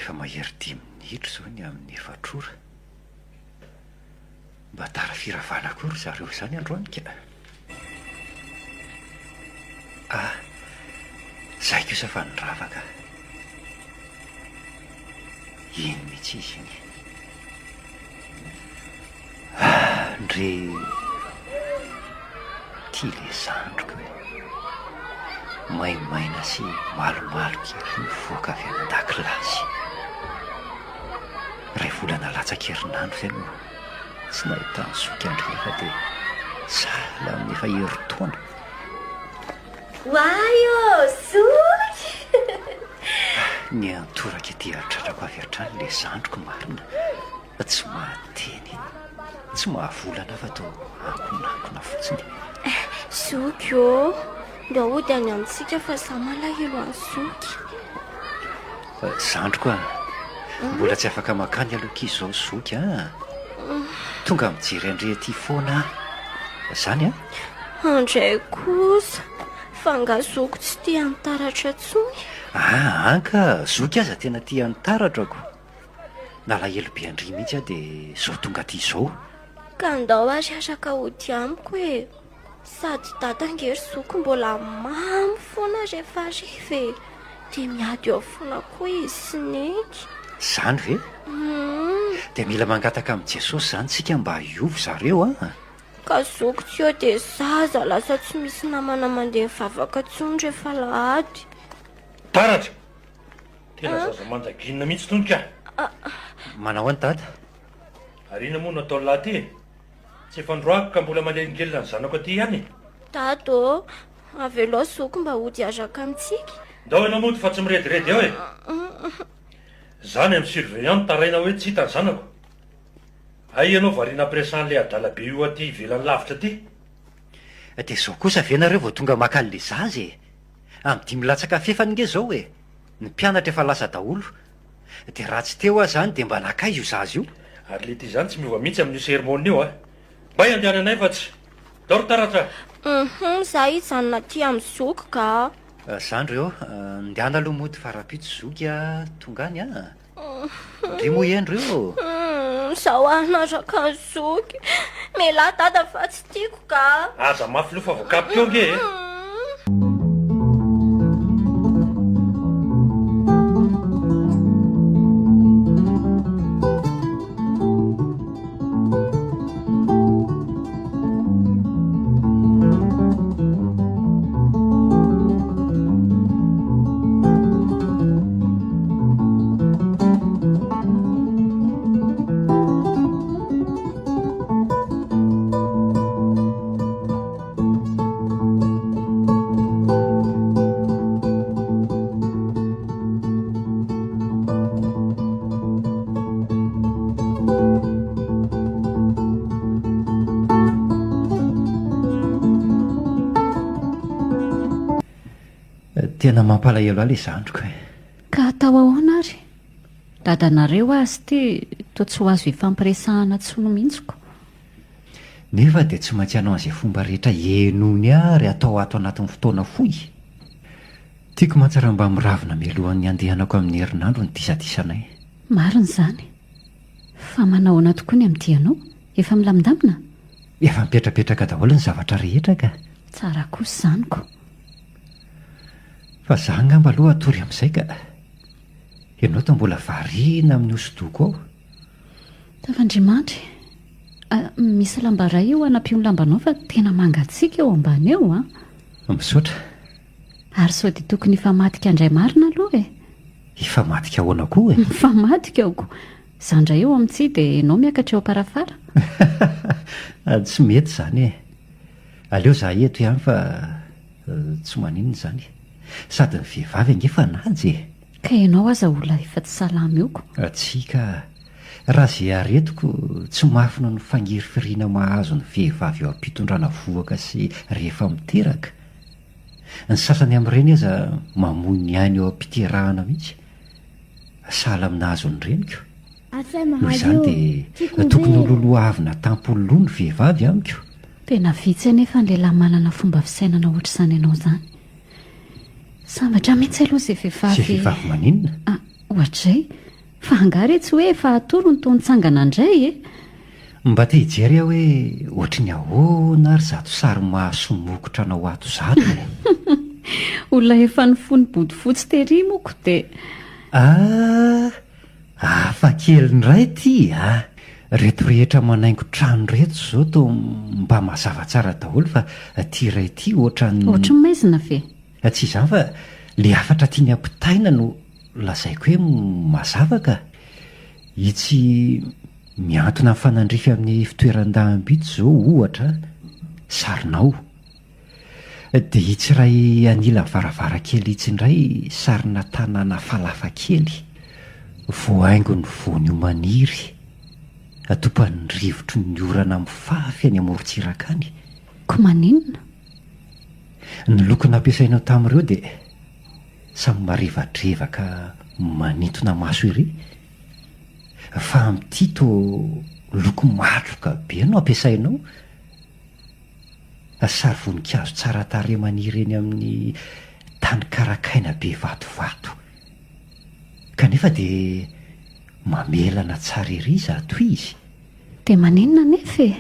efa mahery 10 minitra zao ny amin'ny efatrora. Mba tara firavana akory zareo izany androanika. Zay kosa fa nyravaka. Iny mihitsy izy iny. Ndre tia le zandroko hoe maimaina sy malomalo kely mivoaka avy amin'ny dakilasy. Ray volana latsakerinandro izay no tsy nahita ny zoky andrefa dia sahala amin'ny efa herintaona. Wayo, zoky! Ny antoraka ety atratrako avy hatrany le zandroko marina. Tsy mahateny, tsy mahavolana fa tao ankonankona fotsiny. Zoky ô, mba hody any amintsika fa sa malahelo any zoky. Zandroko mbola tsy afaka makany aloka izao zoky tonga mijery andre aty foana zany Andray kosa fa nga zoky tsy tia nitaratra tsony. Anka zoky aza tena tia nitaratrako. Nalahelo be andry mihitsy dia zao tonga aty izao. Ka ndao ary araka hody amiko hoe sady dadangery zoky mbola mamy foana rehefa rive dia miady eo foana koa izy sy neky. Zany ve? Dia mila mangataka amin'i Jesosy zany tsika mba hiovy zareo Ka zoky tsy eo dia zaza lasa tsy misy namana mandeha mivavaka tsony rehefa lahady. Taratra! Tena zaza mandaginina mihitsy tonika. Manao any dada? Arina moa natao lahaty. Tsy efa ndroako ka mbola manelingelina ny zanako aty ihany. Dado, avelo zoky mba hody araka amintsika. Ndao ianao mody fa tsy mirediredy eo e. Zany amin'ny surveillante taraina hoe tsy hita ny zanako. Ay ianao variana presan'le adalabe io aty ivelany lavitra aty. Dia zao kosa ve nareo vao tonga makaly le zazy amin'ny 5 latsaka fefany nge zao ny mpianatra efa lasa daholo. Dia raha tsy teo zany dia mba nakay io zazy io. Ary le ty zany tsy miova mihitsy amin'io sermona io mba andehananay fa tsy daro taratra. Za izany naty amin'ny zoky ka. Zandreo ndehana aloha mody farapito zoky tonga any ndre moa endreo. Zaho anaraka ny zoky mela dada fa tsy tiako ka. Aza mafy loha fa voakapika eo nge Tena mampalahelo le zandroko Ka atao ahoana ary? Dadanareo azy ty toa tsy ho azo ifampiresahana tsono mintsiko. nefa dia tsy maintsy hanao an'izay fomba rehetra enony ary atao ato anatin'ny fotoana fohy. Tiako mantsara mba miravina mialohan'ny andehanako amin'ny herinandro ny disadisanay. Marina izany. Fa manahoana tokoa ny amin'ity ianao? Efa milamindamina? Efa mipetrapetraka daholo ny zavatra rehetra ka. Tsara kosa izanyko. Fa za ngamba aloha atory amin'izay ka. Ianao to mbola variana amin'ny hosodoko ao. Tafandrimandry, misy lamba ray eo anampio ny lambanao fa tena mangatsiaka eo ambany eo Misaotra. Ary sao dia tokony ifamatika andray marina aloha e. Ifamatika ahoana koa Ifamatika aoko. Zandra eo amintsy dia ianao miakatra eo am-parafara. Tsy mety izany aleo za eto ihany fa tsy maninona izany. Sady ny vehivavy angefa najy Ka ianao aza olona efa tsy salama eoko. Tsika raha izay aretiko tsy mafina ny fangirifiriana mahazo ny vehivavy eo am-pitondrana voaka sy rehefa miteraka. Ny sasany amin'ireny aza mamony ihany eo am-piterahana mihitsy. Sahala aminahazo ny reniko. Noho izany dia tokony hololohavina tampololoha ny vehivavy amiko. Tena vitsy anefa ny lehilahy manana fomba fisainana ohatr'izany ianao izany. Sambatra mihitsy aloha izay vehivavy. Izay vehivavy maninona? Ohatr'izay fa angary tsy hoe efa atoro ny taontsangana indray e. mba te hijery aho hoe ohatry ny ahoana ry zato sary mahasomokotra anao ato zato e. olona efa ny fony body fotsy tery moko dia afa kely ndray ty reto rehetra manaingo trano reto zao to mba mazava tsara daholo fa ty ray ty ohatry ny maizina ve tsy izany fa le afatra tiany ampitaina no lazaiko hoe mazavaka itsy miantona amin'ny fanandrify amin'ny fitoeran-daham-bito zao ohatra sarinao dia itsy ray anila varavarakely itsy indray sarina tanàna falafa kely voaingo ny voanio maniry atopan'ny rivotro ny orana amin'ny fafy any amorontsiraka any. ko maninona ny lokona ampiasainao tamin'ireo dia samy marevadrevaka manintona maso iry fa amin'ity to loko matroka be no ampiasainao. Sary voninkazo tsara tarehy maniry eny amin'ny tany karakaina be vatovato kanefa dia mamelana tsara ery zato izy. dia maninona nefa e?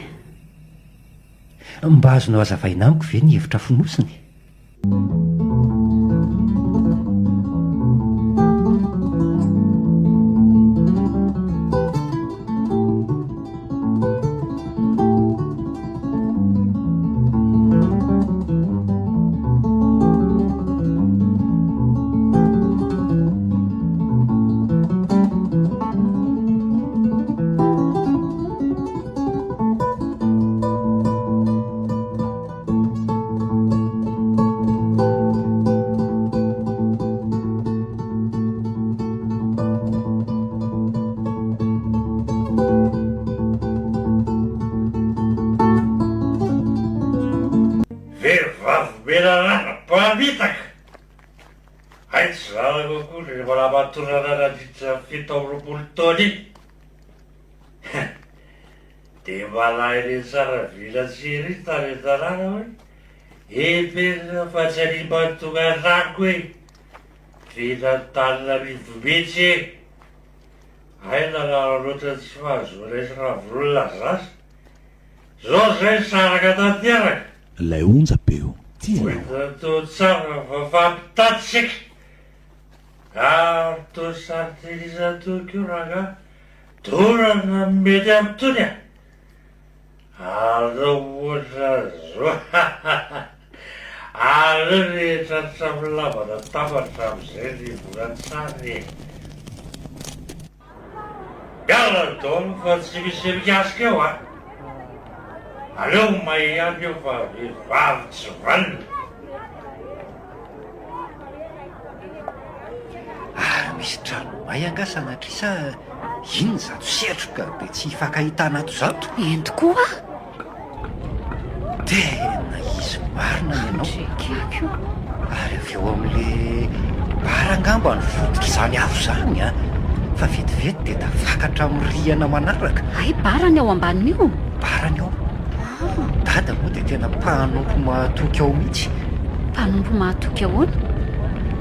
mba azonao azavaina amiko ve ny hevitra fonosiny? dia malahy tsara vilatsery taretarana hoe eperina fatsariam-batongarako hoe vilatanina midometsy e aina raha loatra tsy fahazoanaisy raha volona zasy zao zay saraka tanteraka ilay onjapeo to tsara fa fampitatsika to santilizatokio raha dorana mety amtony aleo ohatra zo aleo rehetra tramylavana tabatra am'izay ny volatsary miala dolo fa tsy misy mikasika eo aleo may aby eo fa vehivavy tsy valina ary misy trano may angasanatry sa iny zato setroka be tsy hifankahitana ato zato ento koa tena izy marina ny ianao trekako ary avy eo amin'le barangamba ny fototry izany avo zany fa vetivety dia tafakatra am'nyriana manaraka ay barany ao ambanin'io barany ao dada moa dia tena mpanompo mahatoky ao mihitsy mpanompo mahatoky ahoana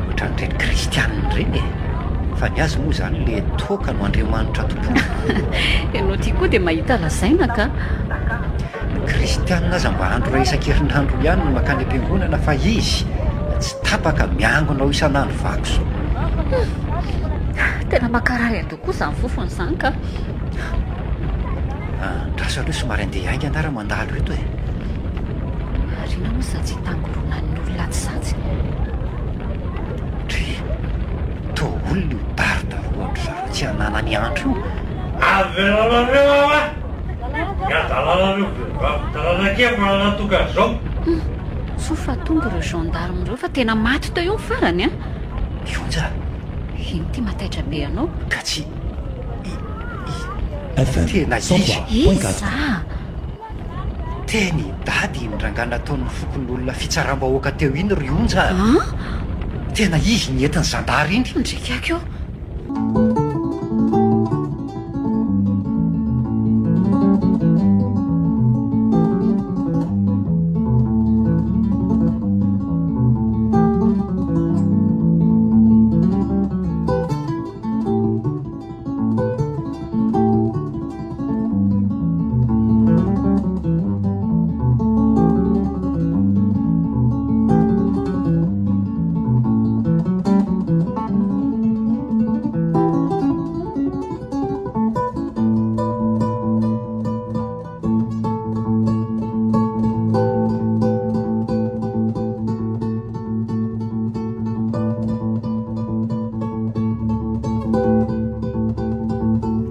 ohatran'ireny kristianina ireny fa ny azy moa zany le toka no andriamanitra tompona ianao tia koa dia mahita lazaina ka kristianina aza mba andro ray isan-kerinandro ihany no makany am-piangonana fa izy tsy tapaka miangona ao isan'andro vako zao tena makarary ado koa zany fofony izany ka andraso aloha somary andeha ainga andara mandalo eto e arina moa satsy hitangorona ny olona tsy satsy dre to olona io darodaroandro zaro tsy hananany andro io avelanareo miadalanareo vehivavy taranake fa natoka zao so fa tonga ireo gendarme reo fa tena maty teo io ny farany ionja iny ty mataitra be anao ka tsy FM 103.4 iza teny dady nyrangana ataon'ny fokon'olona fitsaram-bahoaka teo iny ry onja tena izy ny entiny zandary iny ndrikako eo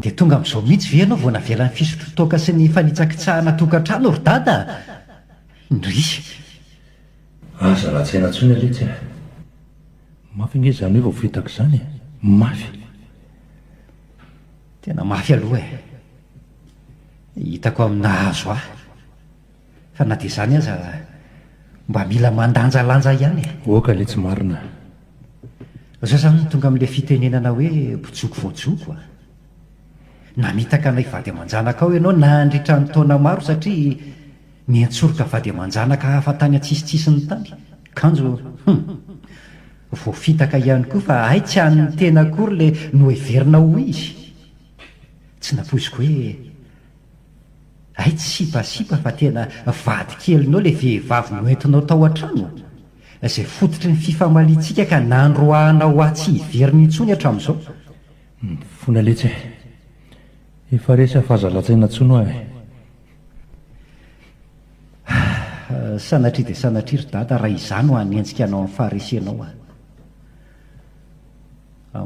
dia tonga amin'izao mihitsy ve ianao vao navelan'ny fisotro toaka sy ny fanitsakitsahana tokantrano ry dada indry aza raha tsy haina ntsony aletsy mafy nge zany hoe vao vitako izany mafy tena mafy aloha hitako aminahazo fa na dia izany aza mba mila mandanjalanja ihany oka le tsy marina zao zany tonga amin'ilay fitenenana hoe botsoko voajoko namitaka nay vady aman-janaka ao ianao na andritra ny taona maro satria miantsoroka vady aman-janaka hafa tany atsisitsisi ny tany kanjo voafitaka ihany koa fa ay tsy hanyny tena akory le noheverina ho izy tsy napoiziko hoe ay tsy sipasipa fa tena vady kelinao le vehivavy noentinao tao an-trano izay fototry ny fifamaliantsika ka nandroahana ho atsy hiveriny intsony hatramin'izao fona letsy efa resy afahazalatsaina tsono sanatria dia sanatria ry dada raha izany ho hanenjika anao amin'ny faharesenao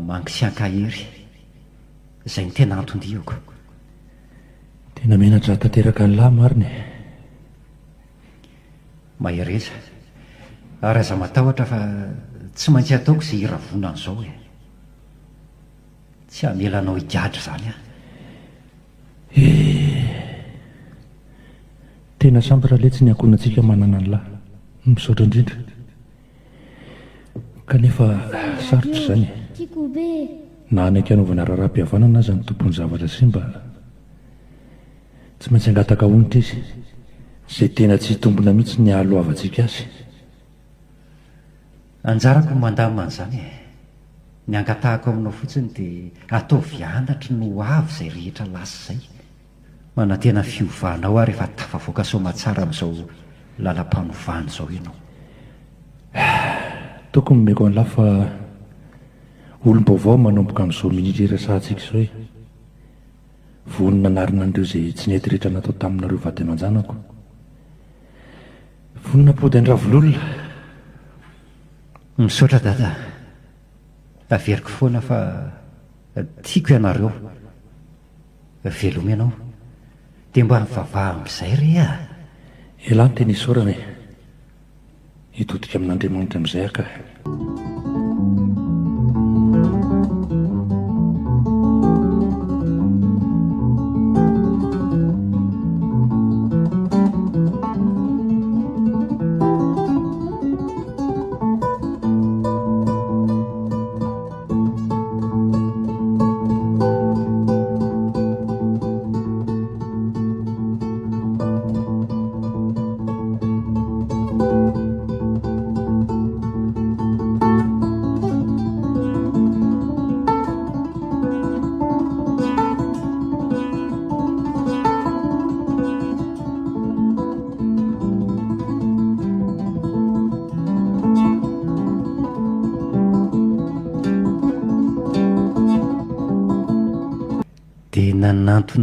mangy sy ankahery izay ny tena antondiako tena menatra tanteraka ny lahy mariny mahereza ary aza matahotra fa tsy maintsy ataoko izay hiravonan'izao tsy hamelanao higadra izany tena samby raha letsy ny ankonantsika manana ny lahy misaotra indrindra kanefa sarotra izany na anaiky anaovana raharaha-pihavanana aza ny tompony zavatra sy mba tsy maintsy angataka onitra izy izay tena tsy hitombona mihitsy ny ahaloavantsika azy anjarako mandamina an'izany ny angatahako aminao fotsiny dia atao vianatry no avy izay rehetra lasa izay manantena fiovanao aho rehefa tafavoaka somatsara amin'izao lalam-panovany izao ianao tokony meko an'lahy fa olom-baovao manomboka amin'izao minitra irasantsika izao vonona narina an'ireo izay tsy nety rehetra natao taminareo vady aman-janako vonona pody andravololona misaotra dada averiko foana fa tiako ianareo veloma ianao dia mba mivavaha amin'izay re elany tena isaorana hitodika amin'andriamanitra amin'izay aka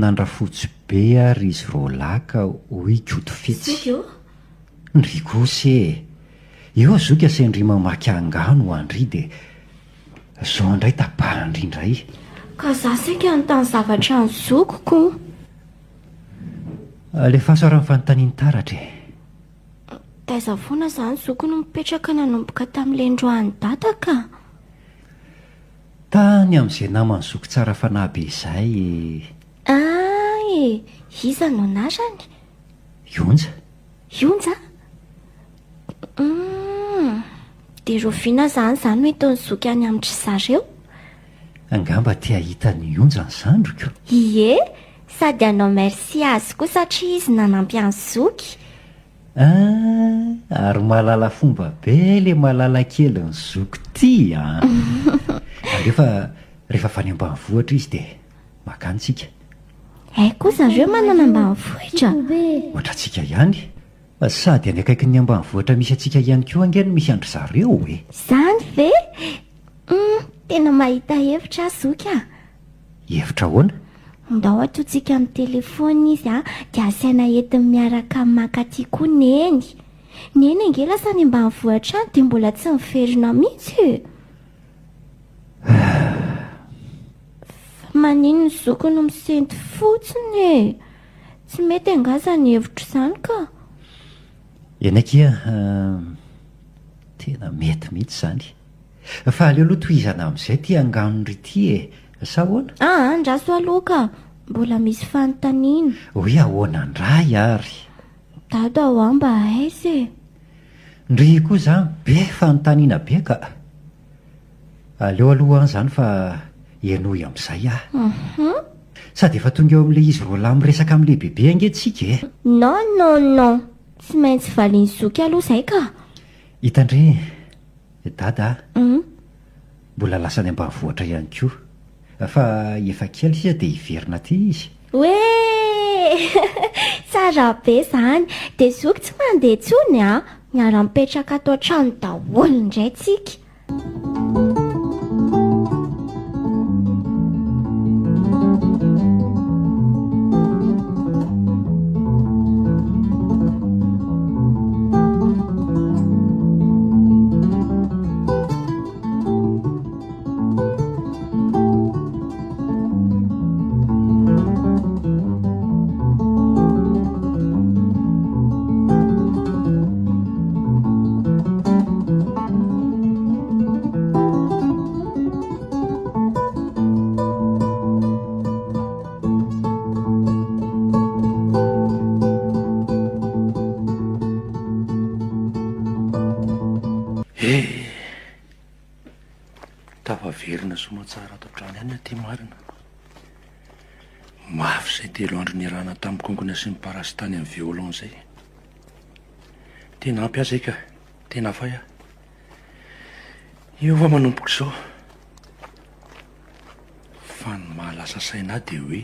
nandrafotsy be ary izy rolaka hoy koto fetsy ndry kosy eo azoka say ndry mamaky angano ho andry dia zao indray tapahandrindray ka za saika nytany zavatra ny zokoko lefa asoarany fanontaniany taratra taiza foana izany zoko no mipetraka nanomboka tamin'ilay androany dada ka tany amin'izay namany zoko tsara fanahy be izay iza no narany ionja dia roviana zany hoe taony zoky any amin'ny-dry zareo angamba tia hita ny onja ny zandroko ie sady anao merci azy koa satria izy nanampy any zoky ary mahalala fomba be le mahalala kely ny zoky ty rehefa fany ambanivohitra izy dia makantsika koa zareo manana ambanivohitra ohatra antsika ihany sady any akaiky ny ambanivohitra misy antsika ihany koa angeny misy andry zareo zany ve tena mahita hevitra zoky hevitra hoana ndao atotsika amin'ny telefona izy dia asaina entiny miaraka makaty koa neny ange lasa ny ambanivohitra any dia mbola tsy miverina mihitsy manino ny zoko no misenty fotsiny e. Tsy mety angazany hevitra izany ka. Enakia tena mety mihitsy izany. Fa aleo aloha tohizana amin'izay ty angano ry ty e. Sa ahoana? Andraso aloha ka. Mbola misy fanontaniana. Hoe ahoana ndray ary? Dada ao aho mba aiza e. Ndry koa izany be fanontaniana be ka. Aleo aloha izany fa enoy amin'izay sady efa tonga eo amin'ilay izy roa lahy miresaka amin'ilay bebe angentsika e. Non. Tsy maintsy valiany zoky aloha izay ka. Hitandre, dada mbola lasany ambanivohitra ihany koa. Fa efa kely izy dia hiverina aty izy. Hoe tsara be izany. Dia zoky tsy mandeha tsony miara-mipetraka ato an-trano daholo indray tsika. Tafaverina somatsara ato an-trano ihany aty marina. Mafy izay telo andro nirana tamin'ny kongona sy ny parasy tany amin'ny violon izay. Tena ampy azy ka, tena fay aho. Io va manompoko izao. Fa ny mahalasa saina dia hoe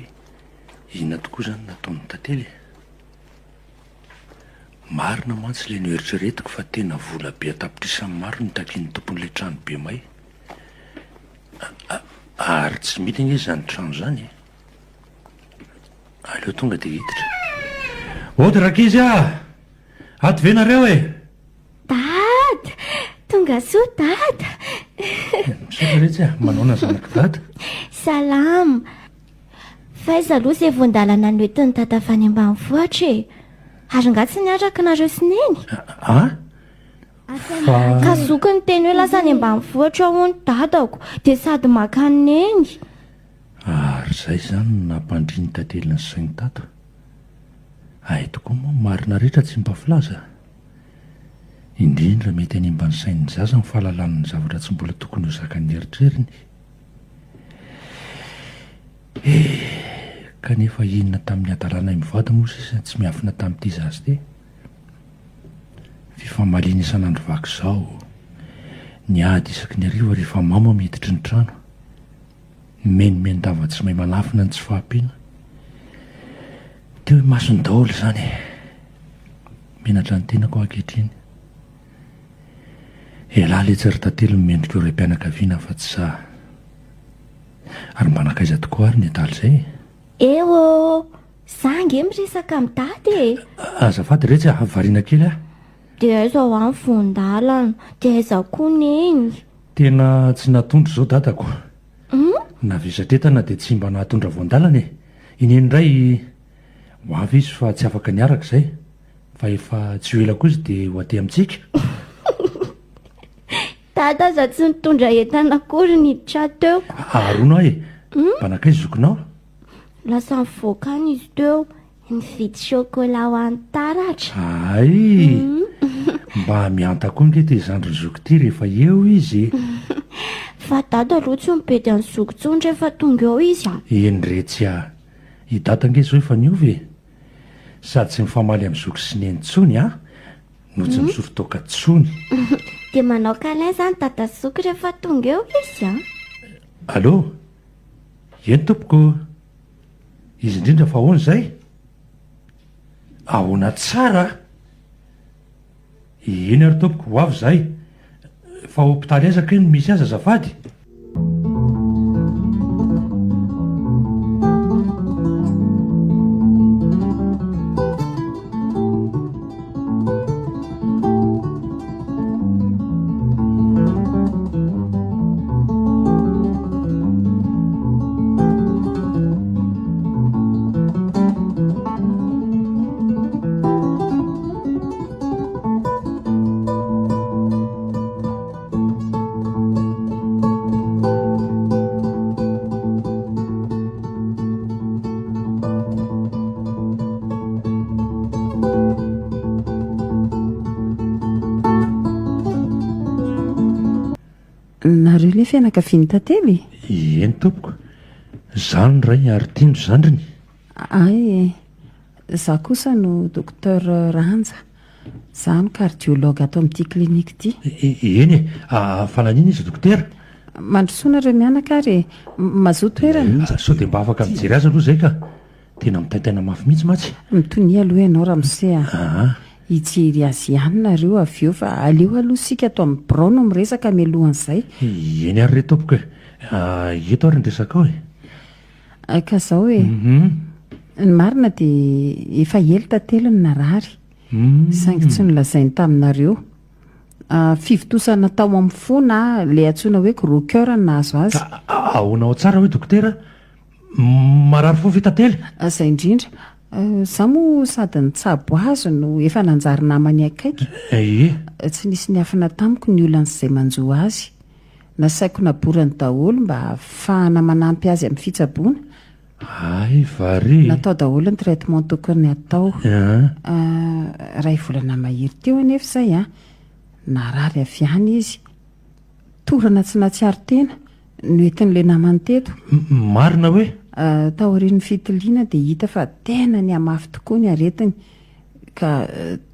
inona tokoa izany nataon'ny tantely. Marina mantsy ilay noeritreretiko fa tena vola be atapitrisany maro ny takian'ny tompon'ilay trano be may. Ary tsy midina izy izany trano izany. Aleo tonga dia hiditra. Ody rakizy ato ve nareo e? Dada, tonga soa dada. Misaotra retsy manaona zanako dada. Salama. Faiza aloha izay voandalana noentin'ny dada avy any ambanivohitra e. Ary nga tsy niaraka nareo sineny. Ka zoky ny teny hoe lasa any ambanivohitra ho ny dadako dia sady makany eny. Ary izay izany nampandriany tantely ny sainy tato. Ay tokoa moa marina rehetra tsy mpafilaza. Indrindra mety hanimba ny sain'ny zaza ny fahalalan'ny zavatra tsy mbola tokony ho zakan'ny eritreriny. Kanefa inona tamin'ny adalana mivady moa sisa tsy miafina tamin'ity zazy ty. Fifamaliana isan'andro vaky izao, ny ady isaky ny ariva rehefa mamo miditry ny trano, menimendava tsy mahay manafina ny tsy fahampiana. Teo masony daholo izany menatra ny tenako ankehitriny. Elahy ilay tsary tantely mendrika eo iray mpianakaviana fa tsy sahy. Ary mba nakaiza tokoa ary ny adaly izay. Eo, zange miresaka amin'ny dady e. Azafady retsy variana kely dia aiza ho amin'ny voandalana, dia aiza koa neny. Tena tsy natondro izao dadako. Navisatretana dia tsy mba nahatondra voandalana e. Ineny indray ho avy izy fa tsy afaka niaraka izay. Fa efa tsy ho ela koa izy dia ho aty amintsika. Dada aza tsy nitondra entana akory niditra teo. Aroana e, mba nakaiza zokinao? Lasa mivoaka any izy teo, nividy chocolat ho an'ny taratra. Ay, mba mianta koa nge ty zandry ny zoky ty rehefa eo izy. Fa dada aloha tsy mipety any zoky tsony rehefa tonga eo izy Eny retsy i dada nge zao efa niovy e. Sady tsy mifamaly amin'ny zoky sy neny tsony no tsy misorotoka tsony. Dia manao kalay izany dada zoky rehefa tonga eo izy Allo, eny tompoko, izy indrindra fa ahoana izay? Ahoana tsara? Eny ary tompoko, ho avy izay. Fa hopitaly aizaka iny misy aza azafady. fianakaviany tantely? Eny tompoko, zany ray ary tindro zandriny. Ay, za kosa no dokter Ranja. Za no kardiologa ato amin'ity klinika ity. Eny fananina izy dokotera? Mandrosoana ireo mianaka ary mazoa toerana. Sao dia mba afaka mijery azy aloha zay ka tena mitaintaina mafy mihitsy matsy. Mitonia aloha ianao Ramosea. Hijery azy ihany nareo avy eo fa aleo aloha sika ato amin'ny birao no miresaka mialohan'izay. Eny ary re tompoko eto ary nresaka ao e. Ka zao e, ny marina dia efa ely tantely ny narary. Saingy tsy nolazainy taminareo. Fivitosana tao amin'ny fona le antsoina hoe gros cœur no nahazo azy. Ahoana ao tsara hoe dokotera? Marary fo fitantely? Zay indrindra. Za moa sady ny tsabo azo no efa nanjary namany akaiky. Tsy nisy ny afina tamiko ny olan'izay manjoa azy. Nasaiko naborany daholo mba ahafahana manampy azy amin'ny fitsaboana. Ay, vary. Natao daholo ny traitement tokony atao. Ray volana mahery teo anefa izay narary avy any izy. Torana tsy natsiaro tena no entin'ilay namany teto. Marina hoe? Taorian'ny fitiliana dia hita fa tena ny hamafy tokoa ny aretiny. Ka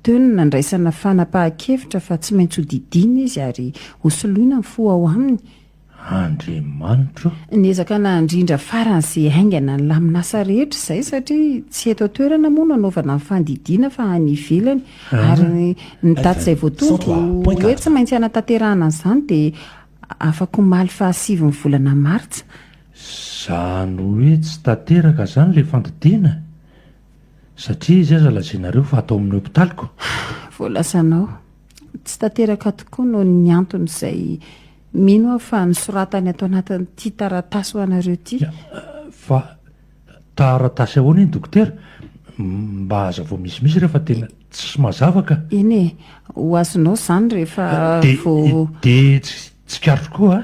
teo no nandraisana fanapahan-kevitra fa tsy maintsy ho didiana izy ary hosoloina ny fo ao aminy. Andriamanitra. Niezaka nandrindra faran'izay haingana ny laminasa rehetra izay satria tsy eto toerana moa no anaovana ny fandidiana fa any ivelany. Ary ny daty izay voatongo hoe tsy maintsy hanatanterahana an'izany dia afaka omaly fa 7 volana martsa. Zany hoe tsy tanteraka zany le fandidiana satria izy aza lazainareo fa atao amin'ny hopitaliko. Voalasanao, tsy tanteraka tokoa noho ny antony izay mino aho fa nisoratany ato anatin'ity taratasy ho anareo ity. Fa taratasy ahoana iny dokotera? Mba aza vao misimisy rehefa tena tsy mazavaka. Eny e, ho azonao zany rehefa vao... Dia tsy karotro koa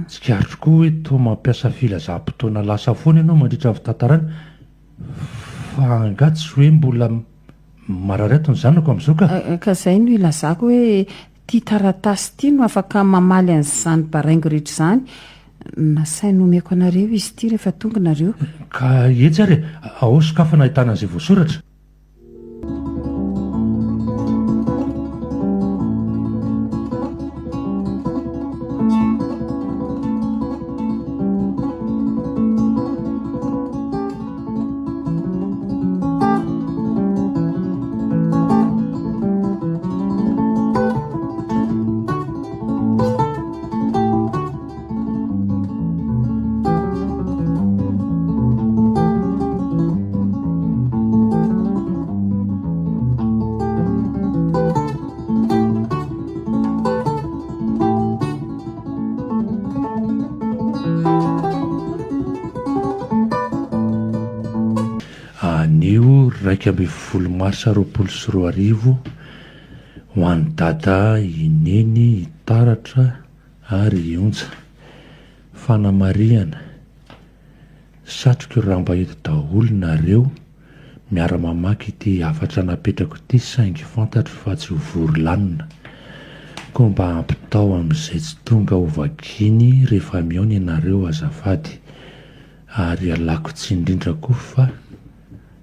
tsy karotro koa hoe toa mampiasa filazam-potoana lasa foana ianao mandritra avy tantarana. Fa angaha tsy hoe mbola marary ato ny zanako amin'izao ka. Ka izay no ilazako hoe ity taratasy ity no afaka mamaly an'izany baraingo rehetra izany. Nasainy omeko anareo izy ity rehefa tonga nareo. Ka etsy ary ao sokafana ahitana an'izay voasoratra. Anio 20 marsa 2024 ho an'ny dada Ineny Itaratra ary Ionja fanamariana. Satroka raha mba eto daholo nareo miara-mamaky ity afatra napetrako ity saingy fantatro fa tsy ho vory lanina. Koa mba ampitao amin'izay tsy tonga ho vakiny rehefa miaona ianareo azafady. Ary alako tsy indrindra koa fa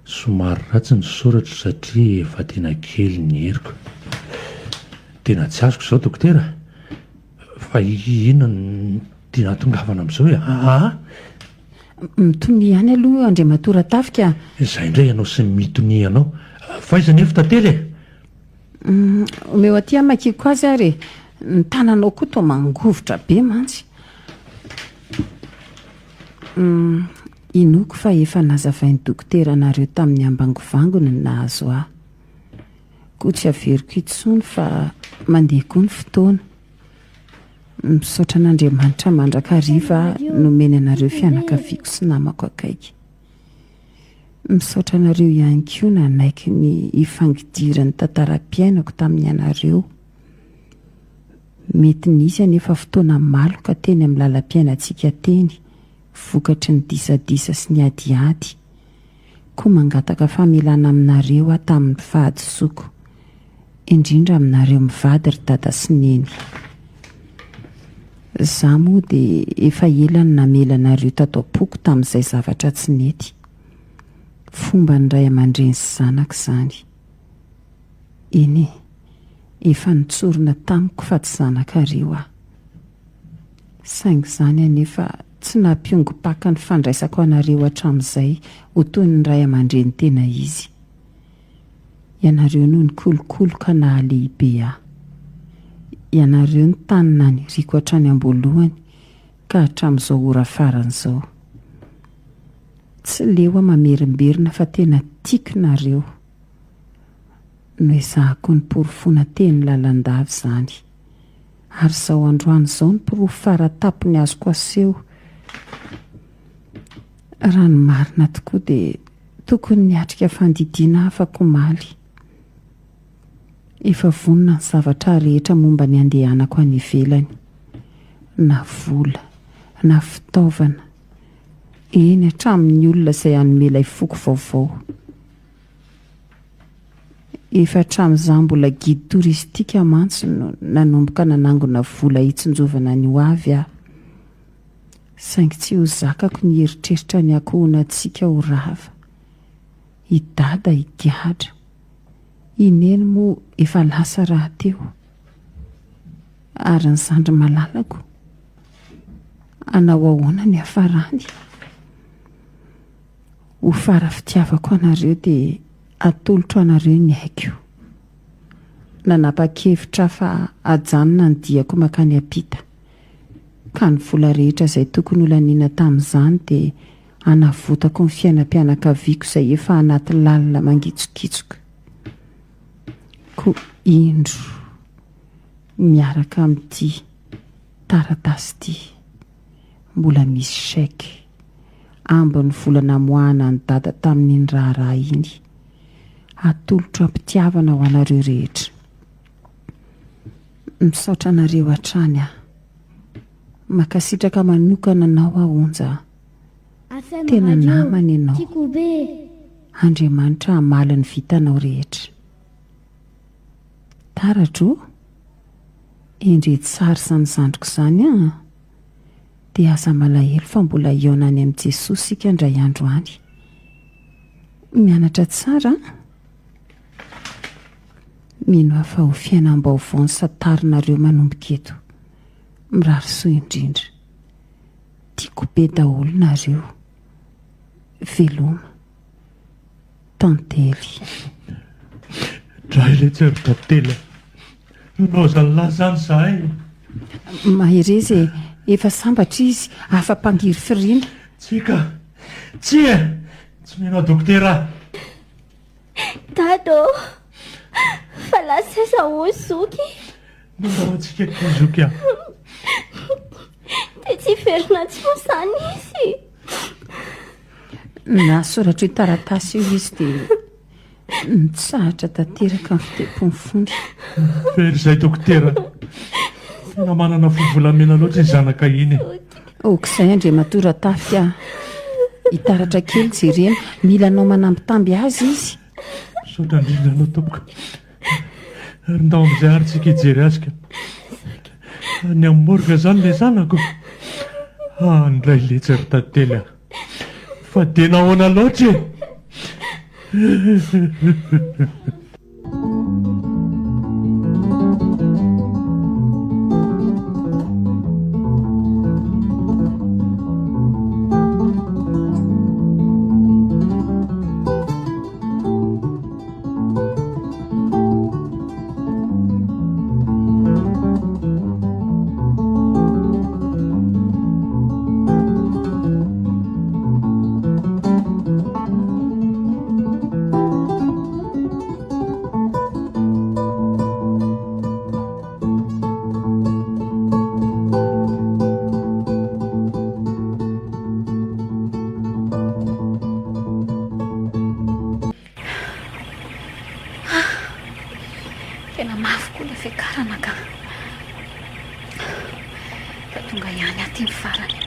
somary ratsy ny soratra satria efa tena kely ny heriko. Tena tsy azoko izao dokotera. Fa ino ny tena tongavana amin'izao hoe Mitony ihany aloha Andriamatora Tafika. Izay indray ianao sy mitony ianao. Faiza nefa tantely e? Omeo aty amakiko azy ary ny tananao koa toa mangovotra be mantsy. Inoko fa efa nazavain'ny dokotera anareo tamin'ny ambangovangony ny nahazo ahy. Koa tsy averiko intsony fa mandeha koa ny fotoana. Misaotra an'Andriamanitra mandrakariva nomeny anareo fianakaviako sy namako akaiky. Misaotra anareo ihany koa nanaiky ny hifangidirany tantaram-piainako tamin'ny anareo. Mety nisy anefa fotoana maloka teny amin'ny lalam-piainantsika teny, vokatry ny disadisa sy ny adiady. Koa mangataka famelana aminareo aho tamin'ny fahadisoako, indrindra aminareo mivady ry dada sy neny. Za moa dia efa elany namelanareo tato am-poko tamin'izay zavatra tsy nety. Fomba ny ray aman-dreny sy zanaka izany. Eny efa nitsorona tamiko fa tsy zanakareo aho. Saingy izany anefa tsy nampiongo-paka ny fandraisako anareo hatramin'izay ho toy ny ray aman-dreny tena izy. Ianareo noho ny kolokoloka na lehibe aho. Ianareo ny tanina ny riko hatrany am-boalohany ka hatramin'izao ora faran'izao. Tsy leo mamerimberina fa tena tiako nareo. No ezahako ny porofona teny lalandava izany. Ary izao androany izao ny porofo faratapony azoko aseho. Raha ny marina tokoa dia tokony niatrika fandidiana afaka omaly. Efa vonona ny zavatra rehetra momba ny andehanako any ivelany. Na vola, na fitaovana. Eny hatramin'ny olona izay hanome ilay foko vaovao. Efa hatramin'izao mbola gidy toristika mantsy no nanomboka nanangona vola hitsinjovana ny ho avy aho. Saingy tsy ho zakako ny eritreritra ny ankohonantsika ho rava. I dada higadra. I neny moa efa lasa raha teo. Ary ny zandry malalako. Anao ahoana ny hafarany? Ho fara fitiavako anareo dia atolotro anareo ny haiko. Nanapa-kevitra fa ajanona ny diako makany ampita. Ka ny vola rehetra izay tokony olaniana tamin'izany dia anavotako ny fiainam-pianakaviako izay efa anaty lalina mangitsokitsoka. Ko indro miaraka amin'ity taratasy ity mbola misy chèque ambiny volana moahana ny dada tamin'iny raharaha iny. Atolotro ampitiavana ho anareo rehetra. Misaotra anareo hatrany aho. Makasitraka manokana anao ahonja. Tena namana ianao. Andriamanitra hamaly ny vitanao rehetra. Taratro, indre tsara izany zandriko izany a. Dia aza malahelo fa mbola eo any amin'i Jesosy sika indray andro any. Mianatra tsara. Mino afa ho fiainam-baovao ny satarinareo manomboka eto. Mirary soa indrindra. Tiako be daholo nareo. Veloma. Tantely. Dray ilay tsery-tantely. Lozan'lahy izany izahay. Maherezy efa sambatra izy afa-pangiry firiana. Tsika. Tsy mino dokotera. Dado, fa lasa hozoky. Mandao antsika kozoky aho. Dia tsy verina tsy ho izany izy. Na soratra io taratasy io izy dia nitsahatra tanteraka ny fitepony fony. Very izay dokotera. Tena manana fovolamena loatra ny zanaka iny. Okizay Andriamatora tafy aho. Hitaratra kely jerena, mila anao manambitamby azy izy. Saotra indrindra anao tompoka. Ary ndao amin'izay ary tsika hijery azy ka. Ny amin'ny morga izany ilay zanako. Ndray ilay tsery-tantely aho. Fa dia nahoana loatra e. Tena mafy koa ilay fiakarana ka. Fa tonga ihany aty ny farany.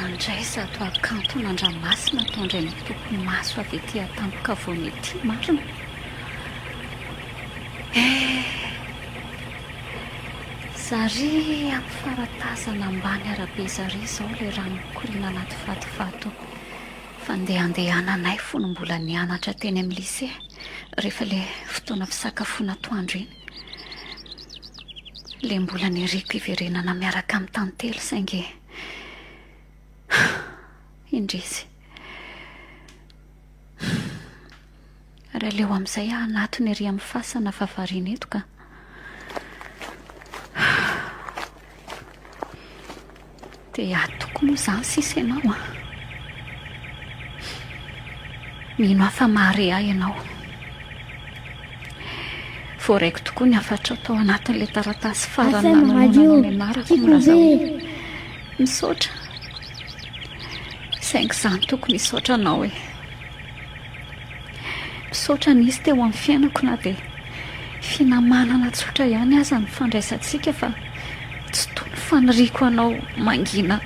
Andray zato akanto n'Andramasina ataondray ny toko maso avy ety tampoka voany ety marina. Zary amin'ny faratasana ambany arabe zary izao ilay ranomikoriana anaty vatovato fandehandehananay fony mbola nianatra teny amin'ny lycée rehefa ilay fotoana fisakafoana atoandro iny. Ilay mbola niriko iverenana miaraka amin'ny tantely saingy indrisy. Raha leo amin'izay anatony ery amin'ny fasana fahavariana eto ka dia atoko moa izany sisa ianao a. Mino afa mahare ahy ianao. Voaraiko tokoa ny afatra tao anatin'ilay taratasy farany nanonana mianarako mora zao misaotra. Saingy izany tokony misaotra anao e. Misaotra nisy teo amin'ny fiainako na dia finamanana tsotra ihany aza ny fandraisantsika fa tsy toy ny faniriako anao mangina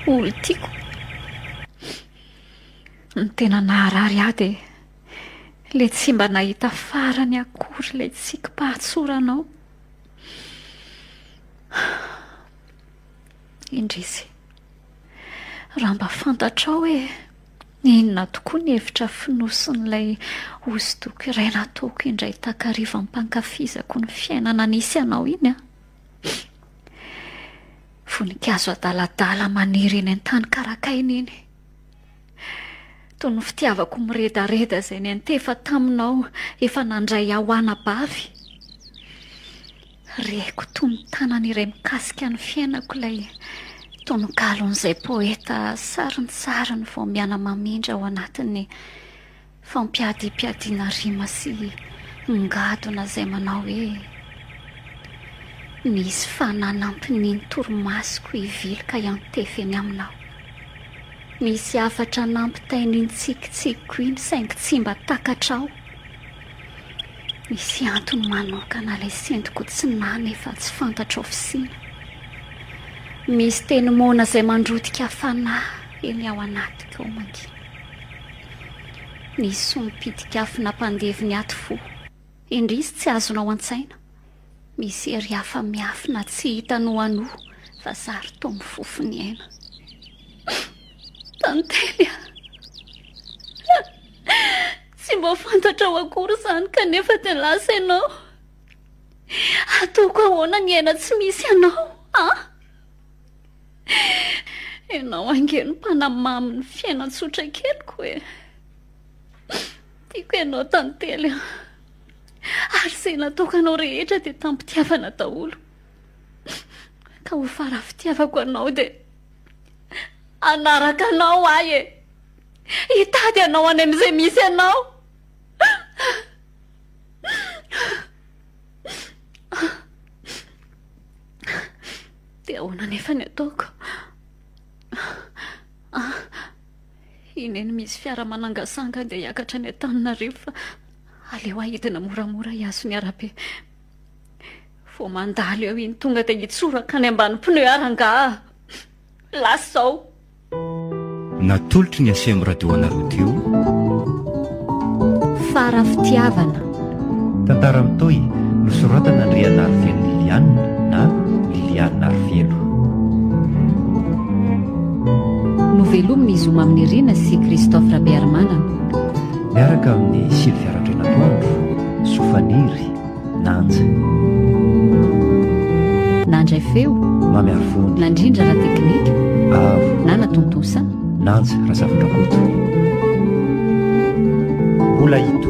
olo tiako. Ny tena naharary ahy dia ilay tsy mba nahita farany akory ilay tsikym-pahatsoranao. Indrisy, raha mba fantatrao hoe inona tokoa ny hevitra finosin'ilay hosodoko iray nataoko indray takariva ny mpankafizako ny fiainana nisy anao iny a. Voninkazo adaladala maniry eny an-tany karakaina iny. Toy ny fitiavako miredareda izay ny antefa taminao efa nandray aho ana-bavy. Reko toy ny tanana iray mikasika ny fiainako ilay tonokalon'izay poeta sarintsariny vao miana mamindra ao anatin'ny fampiadi-piadiana rima sy ngadona izay manao hoe nisy fananampin'iny torimasoko ivilika iantefeny aminao. Misy afatra nampitain'iny tsikitsikiko iny saingy tsy mba takatrao. Misy antony manokana ilay sentiko tsy nefa tsy fantatra ofisiana. Misy teny mona izay mandrotika fanahy eny ao anatiko ao mangina. Nisy sompitika afo nampandevy ato fo. Indrisy tsy azonao an-tsaina. Misy ery hafa miafina tsy hitanao anoa fa zary tao amin'ny fofony aina. Tantely tsy mba fantatrao akory izany kanefa dia lasa ianao. Ataoko ahoana ny aina tsy misy ianao ianao angeny mpanamamy ny fiainantsotra keliko hoe tiako ianao tantely ary izay nataoko anao rehetra dia tampitiavana daholo. Ka ho fara fitiavako anao dia anaraka anao ahy e. Hitady anao any amin'izay misy anao. Dia ahoana nefa ny ataoko? Ineny misy fiara manangasanga dia hiakatra ny Antananarivo fa aleo ahidina moramora hiazo ny arabe. Vao mandalo eo iny tonga dia hitsoraka any ambany pneu aranga. Lasa zao. Natolotry ny ACM radio anareo teo Fara fitiavana. Tantara mitoy nosoratana Andriana Arifelo Liliana na Liliana Arifelo. Novelomina izy Oma amin'ny Rina sy Christophe Rabearmanana. Miaraka amin'ny Sylvia Randrenatoandro, Sofaniry, Nanja. Nandray feo, Mamy Arifony, nandrindra raha teknika, Avo, na natontosa, Nanja raha zavatra koto. Mbola hito